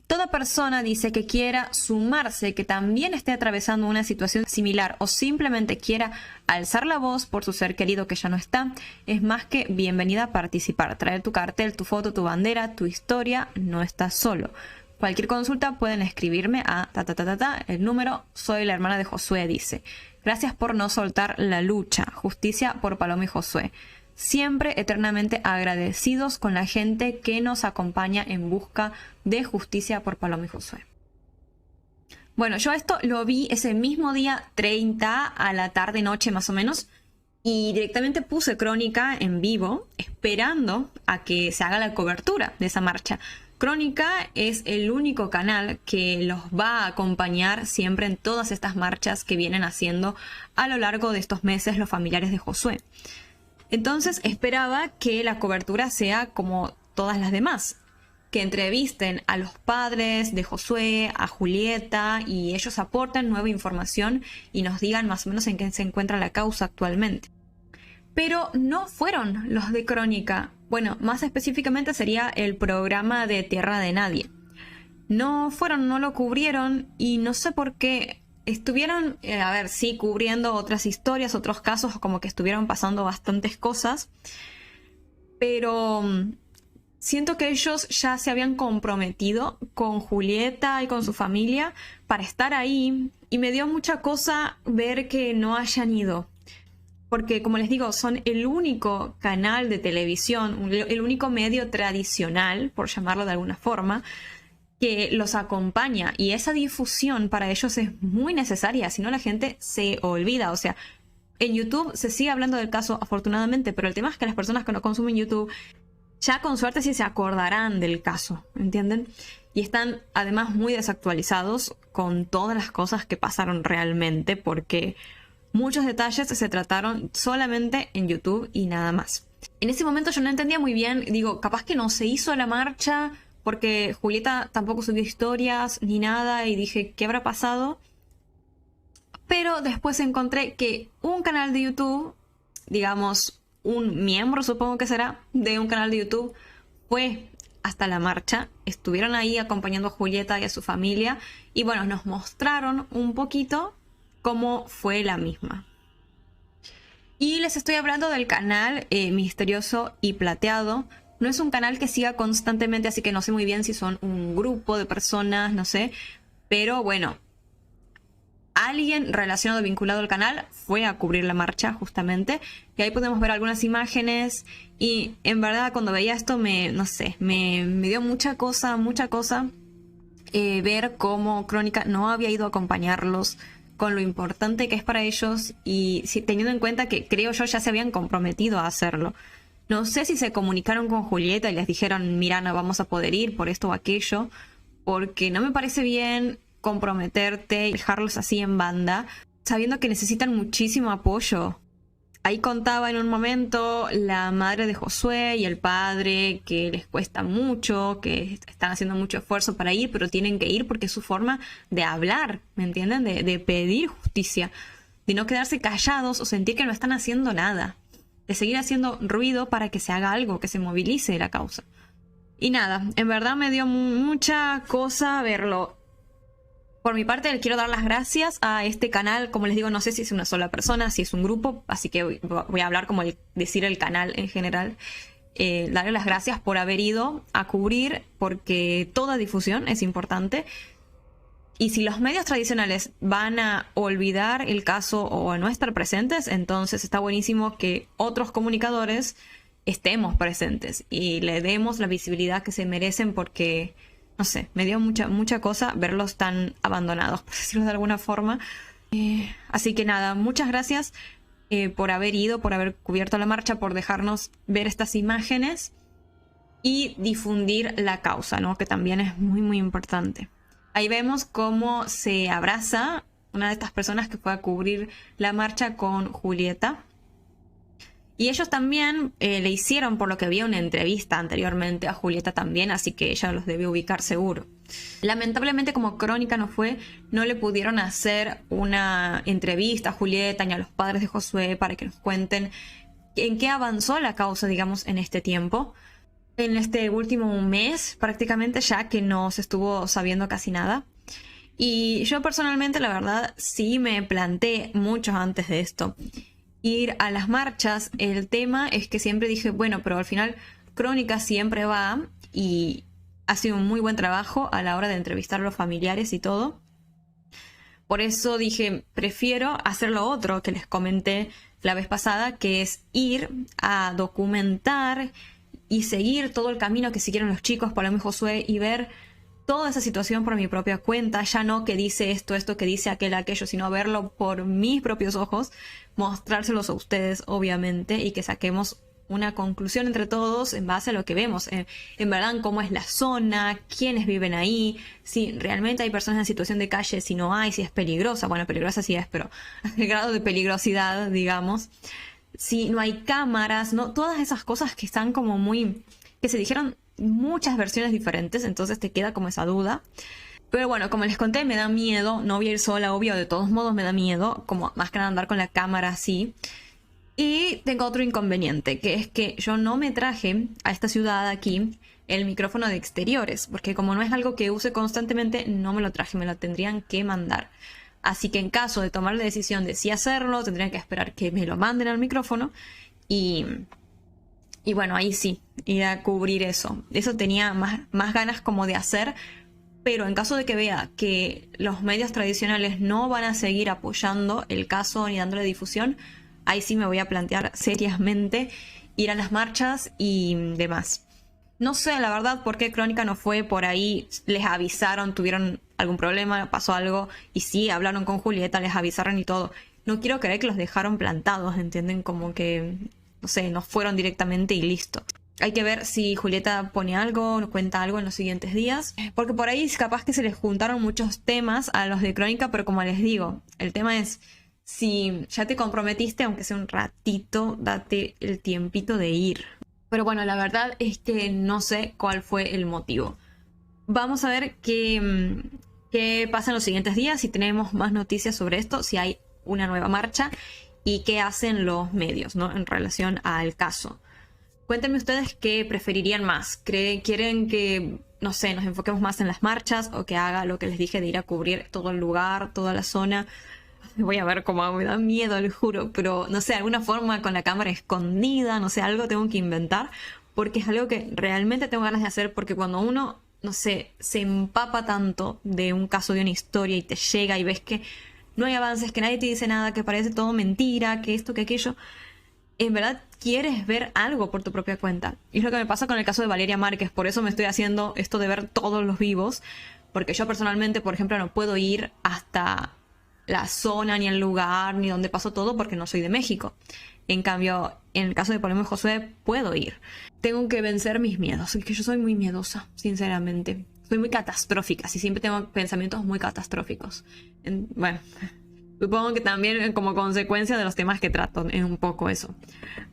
Toda persona, dice, que quiera sumarse, que también esté atravesando una situación similar o simplemente quiera alzar la voz por su ser querido que ya no está, es más que bienvenida a participar. Traer tu cartel, tu foto, tu bandera, tu historia, no estás solo. Cualquier consulta pueden escribirme a el número. Soy la hermana de Josué, dice. Gracias por no soltar la lucha. Justicia por Paloma y Josué. Siempre eternamente agradecidos con la gente que nos acompaña en busca de justicia por Paloma y Josué. Bueno, yo esto lo vi ese mismo día 30 a la tarde noche más o menos, y directamente puse Crónica en vivo esperando a que se haga la cobertura de esa marcha. Crónica es el único canal que los va a acompañar siempre en todas estas marchas que vienen haciendo a lo largo de estos meses los familiares de Josué. Entonces esperaba que la cobertura sea como todas las demás, que entrevisten a los padres de Josué, a Julieta, y ellos aporten nueva información y nos digan más o menos en qué se encuentra la causa actualmente. Pero no fueron los de Crónica. Bueno, más específicamente sería el programa de Tierra de Nadie. No fueron, no lo cubrieron, y no sé por qué. Estuvieron, sí, cubriendo otras historias, otros casos, como que estuvieron pasando bastantes cosas. Pero siento que ellos ya se habían comprometido con Julieta y con su familia para estar ahí. Y me dio mucha cosa ver que no hayan ido. Porque, como les digo, son el único canal de televisión, el único medio tradicional, por llamarlo de alguna forma, que los acompaña. Y esa difusión para ellos es muy necesaria, si no la gente se olvida. O sea, en YouTube se sigue hablando del caso, afortunadamente, pero el tema es que las personas que no consumen YouTube ya con suerte sí se acordarán del caso, ¿entienden? Y están además muy desactualizados con todas las cosas que pasaron realmente, porque muchos detalles se trataron solamente en YouTube y nada más. En ese momento yo no entendía muy bien, digo, capaz que no se hizo la marcha porque Julieta tampoco subió historias ni nada, y dije, ¿qué habrá pasado? Pero después encontré que un canal de YouTube, digamos, un miembro, supongo que será, de un canal de YouTube, fue hasta la marcha. Estuvieron ahí acompañando a Julieta y a su familia, y bueno, nos mostraron un poquito cómo fue la misma. Y les estoy hablando del canal Misterioso y Plateado. No es un canal que siga constantemente, así que no sé muy bien si son un grupo de personas, no sé. Pero bueno, alguien relacionado, vinculado al canal, fue a cubrir la marcha justamente. Y ahí podemos ver algunas imágenes. Y en verdad cuando veía esto me dio mucha cosa ver cómo Crónica no había ido a acompañarlos, con lo importante que es para ellos, y teniendo en cuenta que creo yo ya se habían comprometido a hacerlo. No sé si se comunicaron con Julieta y les dijeron, mira, no vamos a poder ir por esto o aquello, porque no me parece bien comprometerte y dejarlos así en banda, sabiendo que necesitan muchísimo apoyo. Ahí contaba en un momento la madre de Josué y el padre que les cuesta mucho, que están haciendo mucho esfuerzo para ir, pero tienen que ir porque es su forma de hablar, ¿me entienden? De pedir justicia, de no quedarse callados o sentir que no están haciendo nada, de seguir haciendo ruido para que se haga algo, que se movilice la causa. Y nada, en verdad me dio mucha cosa verlo. Por mi parte, les quiero dar las gracias a este canal. Como les digo, no sé si es una sola persona, si es un grupo, así que voy a hablar como decir el canal en general. Darle las gracias por haber ido a cubrir, porque toda difusión es importante. Y si los medios tradicionales van a olvidar el caso o a no estar presentes, entonces está buenísimo que otros comunicadores estemos presentes y le demos la visibilidad que se merecen, porque, no sé, me dio mucha cosa verlos tan abandonados, por decirlo de alguna forma. Así que nada, muchas gracias por haber ido, por haber cubierto la marcha, por dejarnos ver estas imágenes y difundir la causa, ¿no? Que también es muy importante. Ahí vemos cómo se abraza una de estas personas que fue a cubrir la marcha con Julieta. Y ellos también le hicieron, por lo que había una entrevista anteriormente a Julieta también, así que ella los debe ubicar seguro. Lamentablemente, como Crónica no fue, no le pudieron hacer una entrevista a Julieta ni a los padres de Josué para que nos cuenten en qué avanzó la causa, digamos, en este tiempo. En este último mes, prácticamente, ya que no se estuvo sabiendo casi nada. Y yo personalmente, la verdad, sí me planteé mucho antes de esto ir a las marchas. El tema es que siempre dije, bueno, pero al final Crónica siempre va y hace un muy buen trabajo a la hora de entrevistar a los familiares y todo. Por eso dije, prefiero hacer lo otro que les comenté la vez pasada, que es ir a documentar y seguir todo el camino que siguieron los chicos, Paloma y Josué, y ver toda esa situación por mi propia cuenta, ya no que dice esto, que dice aquello, sino verlo por mis propios ojos, mostrárselos a ustedes, obviamente, y que saquemos una conclusión entre todos en base a lo que vemos, en verdad, cómo es la zona, quiénes viven ahí, si realmente hay personas en situación de calle, si no hay, si es peligrosa. Bueno, peligrosa sí es, pero el grado de peligrosidad, digamos, si no hay cámaras, no, todas esas cosas que están como muy, que se dijeron muchas versiones diferentes, entonces te queda como esa duda. Pero bueno, como les conté, me da miedo, no voy a ir sola, obvio, de todos modos me da miedo, como más que nada andar con la cámara así. Y tengo otro inconveniente, que es que yo no me traje a esta ciudad aquí el micrófono de exteriores, porque como no es algo que use constantemente, no me lo traje, me lo tendrían que mandar. Así que en caso de tomar la decisión de sí hacerlo, tendrían que esperar que me lo manden al micrófono y bueno, ahí sí, ir a cubrir eso. Eso tenía más ganas como de hacer, pero en caso de que vea que los medios tradicionales no van a seguir apoyando el caso ni dándole difusión, ahí sí me voy a plantear seriamente ir a las marchas y demás. No sé, la verdad, por qué Crónica no fue por ahí. Les avisaron, tuvieron algún problema, pasó algo. Y sí, hablaron con Julieta, les avisaron y todo. No quiero creer que los dejaron plantados, ¿entienden? Como que, no sé, no fueron directamente y listo. Hay que ver si Julieta pone algo, nos cuenta algo en los siguientes días. Porque por ahí es capaz que se les juntaron muchos temas a los de Crónica, pero como les digo, el tema es, si ya te comprometiste, aunque sea un ratito, date el tiempito de ir. Pero bueno, la verdad es que no sé cuál fue el motivo. Vamos a ver qué pasa en los siguientes días, si tenemos más noticias sobre esto, si hay una nueva marcha y qué hacen los medios, ¿no?, en relación al caso. Cuéntenme ustedes qué preferirían más. ¿Quieren que, no sé, nos enfoquemos más en las marchas o que haga lo que les dije de ir a cubrir todo el lugar, toda la zona? Voy a ver cómo me da miedo, les juro, pero no sé, alguna forma con la cámara escondida, no sé, algo tengo que inventar, porque es algo que realmente tengo ganas de hacer, porque cuando uno, no sé, se empapa tanto de un caso, de una historia, y te llega y ves que no hay avances, que nadie te dice nada, que parece todo mentira, que esto, que aquello, en verdad quieres ver algo por tu propia cuenta. Y es lo que me pasa con el caso de Valeria Márquez, por eso me estoy haciendo esto de ver todos los vivos, porque yo personalmente, por ejemplo, no puedo ir hasta la zona, ni el lugar, ni donde pasó todo, porque no soy de México. En cambio, en el caso de Paloma y Josué, puedo ir. Tengo que vencer mis miedos, es que yo soy muy miedosa, sinceramente. Soy muy catastrófica, y siempre tengo pensamientos muy catastróficos. Bueno, supongo que también como consecuencia de los temas que trato, es un poco eso.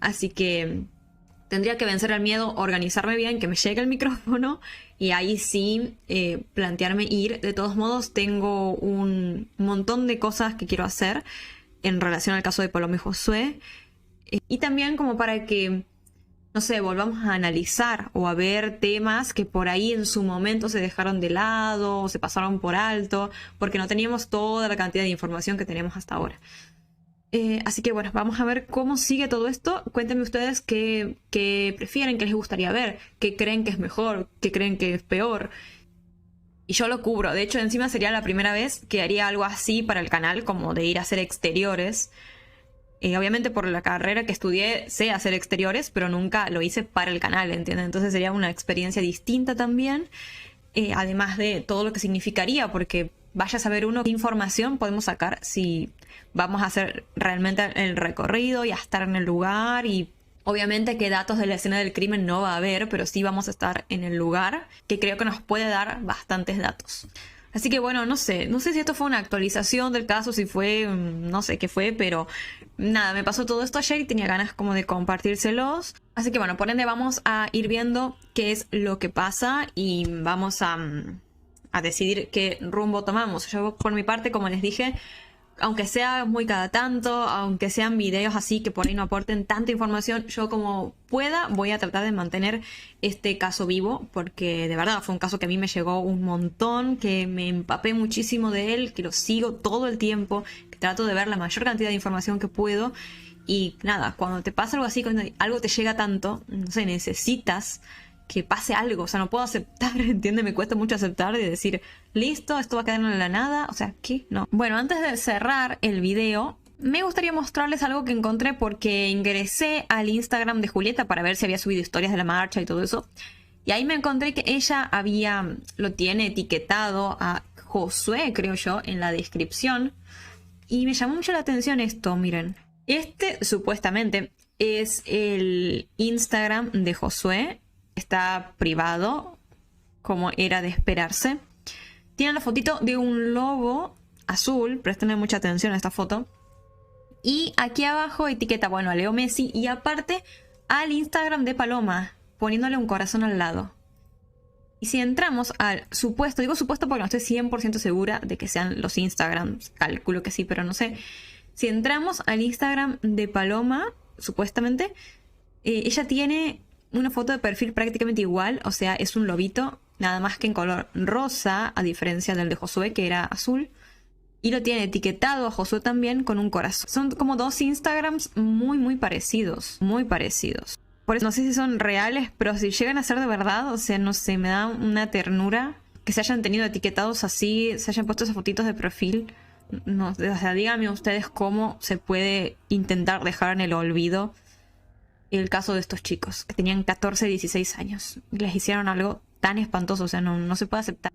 Así que tendría que vencer el miedo, organizarme bien, que me llegue el micrófono y ahí sí plantearme ir. De todos modos, tengo un montón de cosas que quiero hacer en relación al caso de Paloma y Josué. Y también como para que, no sé, volvamos a analizar o a ver temas que por ahí en su momento se dejaron de lado o se pasaron por alto, porque no teníamos toda la cantidad de información que tenemos hasta ahora. Así que bueno, vamos a ver cómo sigue todo esto. Cuéntenme ustedes qué prefieren, qué les gustaría ver, qué creen que es mejor, qué creen que es peor. Y yo lo cubro. De hecho, encima sería la primera vez que haría algo así para el canal, como de ir a hacer exteriores. Obviamente por la carrera que estudié sé hacer exteriores, pero nunca lo hice para el canal, ¿entienden? Entonces sería una experiencia distinta también, además de todo lo que significaría, porque vaya a saber uno qué información podemos sacar si vamos a hacer realmente el recorrido y a estar en el lugar, y obviamente qué datos de la escena del crimen no va a haber, pero sí vamos a estar en el lugar, que creo que nos puede dar bastantes datos. Así que bueno, no sé si esto fue una actualización del caso, si fue, no sé qué fue, pero nada, me pasó todo esto ayer y tenía ganas como de compartírselos. Así que bueno, por ende vamos a ir viendo qué es lo que pasa y vamos a decidir qué rumbo tomamos. Yo por mi parte, como les dije, aunque sea muy cada tanto, aunque sean videos así que por ahí no aporten tanta información, yo como pueda voy a tratar de mantener este caso vivo, porque de verdad fue un caso que a mí me llegó un montón, que me empapé muchísimo de él, que lo sigo todo el tiempo, que trato de ver la mayor cantidad de información que puedo. Y nada, cuando te pasa algo así, cuando algo te llega tanto, no sé, necesitas que pase algo, o sea, no puedo aceptar, ¿entiendes? Me cuesta mucho aceptar de decir, listo, esto va a quedar en la nada, o sea, ¿qué? No. Bueno, antes de cerrar el video, me gustaría mostrarles algo que encontré porque ingresé al Instagram de Julieta para ver si había subido historias de la marcha y todo eso, y ahí me encontré que ella lo tiene etiquetado a Josué, creo yo, en la descripción, y me llamó mucho la atención esto, miren. Este, supuestamente, es el Instagram de Josué. Está privado, como era de esperarse. Tiene la fotito de un lobo azul, presten mucha atención a esta foto. Y aquí abajo etiqueta, bueno, a Leo Messi y aparte al Instagram de Paloma, poniéndole un corazón al lado. Y si entramos al supuesto, digo supuesto porque no estoy 100% segura de que sean los Instagrams, calculo que sí, pero no sé. Si entramos al Instagram de Paloma, supuestamente, ella tiene una foto de perfil prácticamente igual, o sea, es un lobito, nada más que en color rosa, a diferencia del de Josué, que era azul. Y lo tiene etiquetado a Josué también con un corazón. Son como dos Instagrams muy parecidos, muy parecidos. Por eso no sé si son reales, pero si llegan a ser de verdad, o sea, no sé, me da una ternura que se hayan tenido etiquetados así, se hayan puesto esas fotitos de perfil. No, o sea, díganme ustedes cómo se puede intentar dejar en el olvido el caso de estos chicos que tenían 14, 16 años y les hicieron algo tan espantoso, o sea, no se puede aceptar.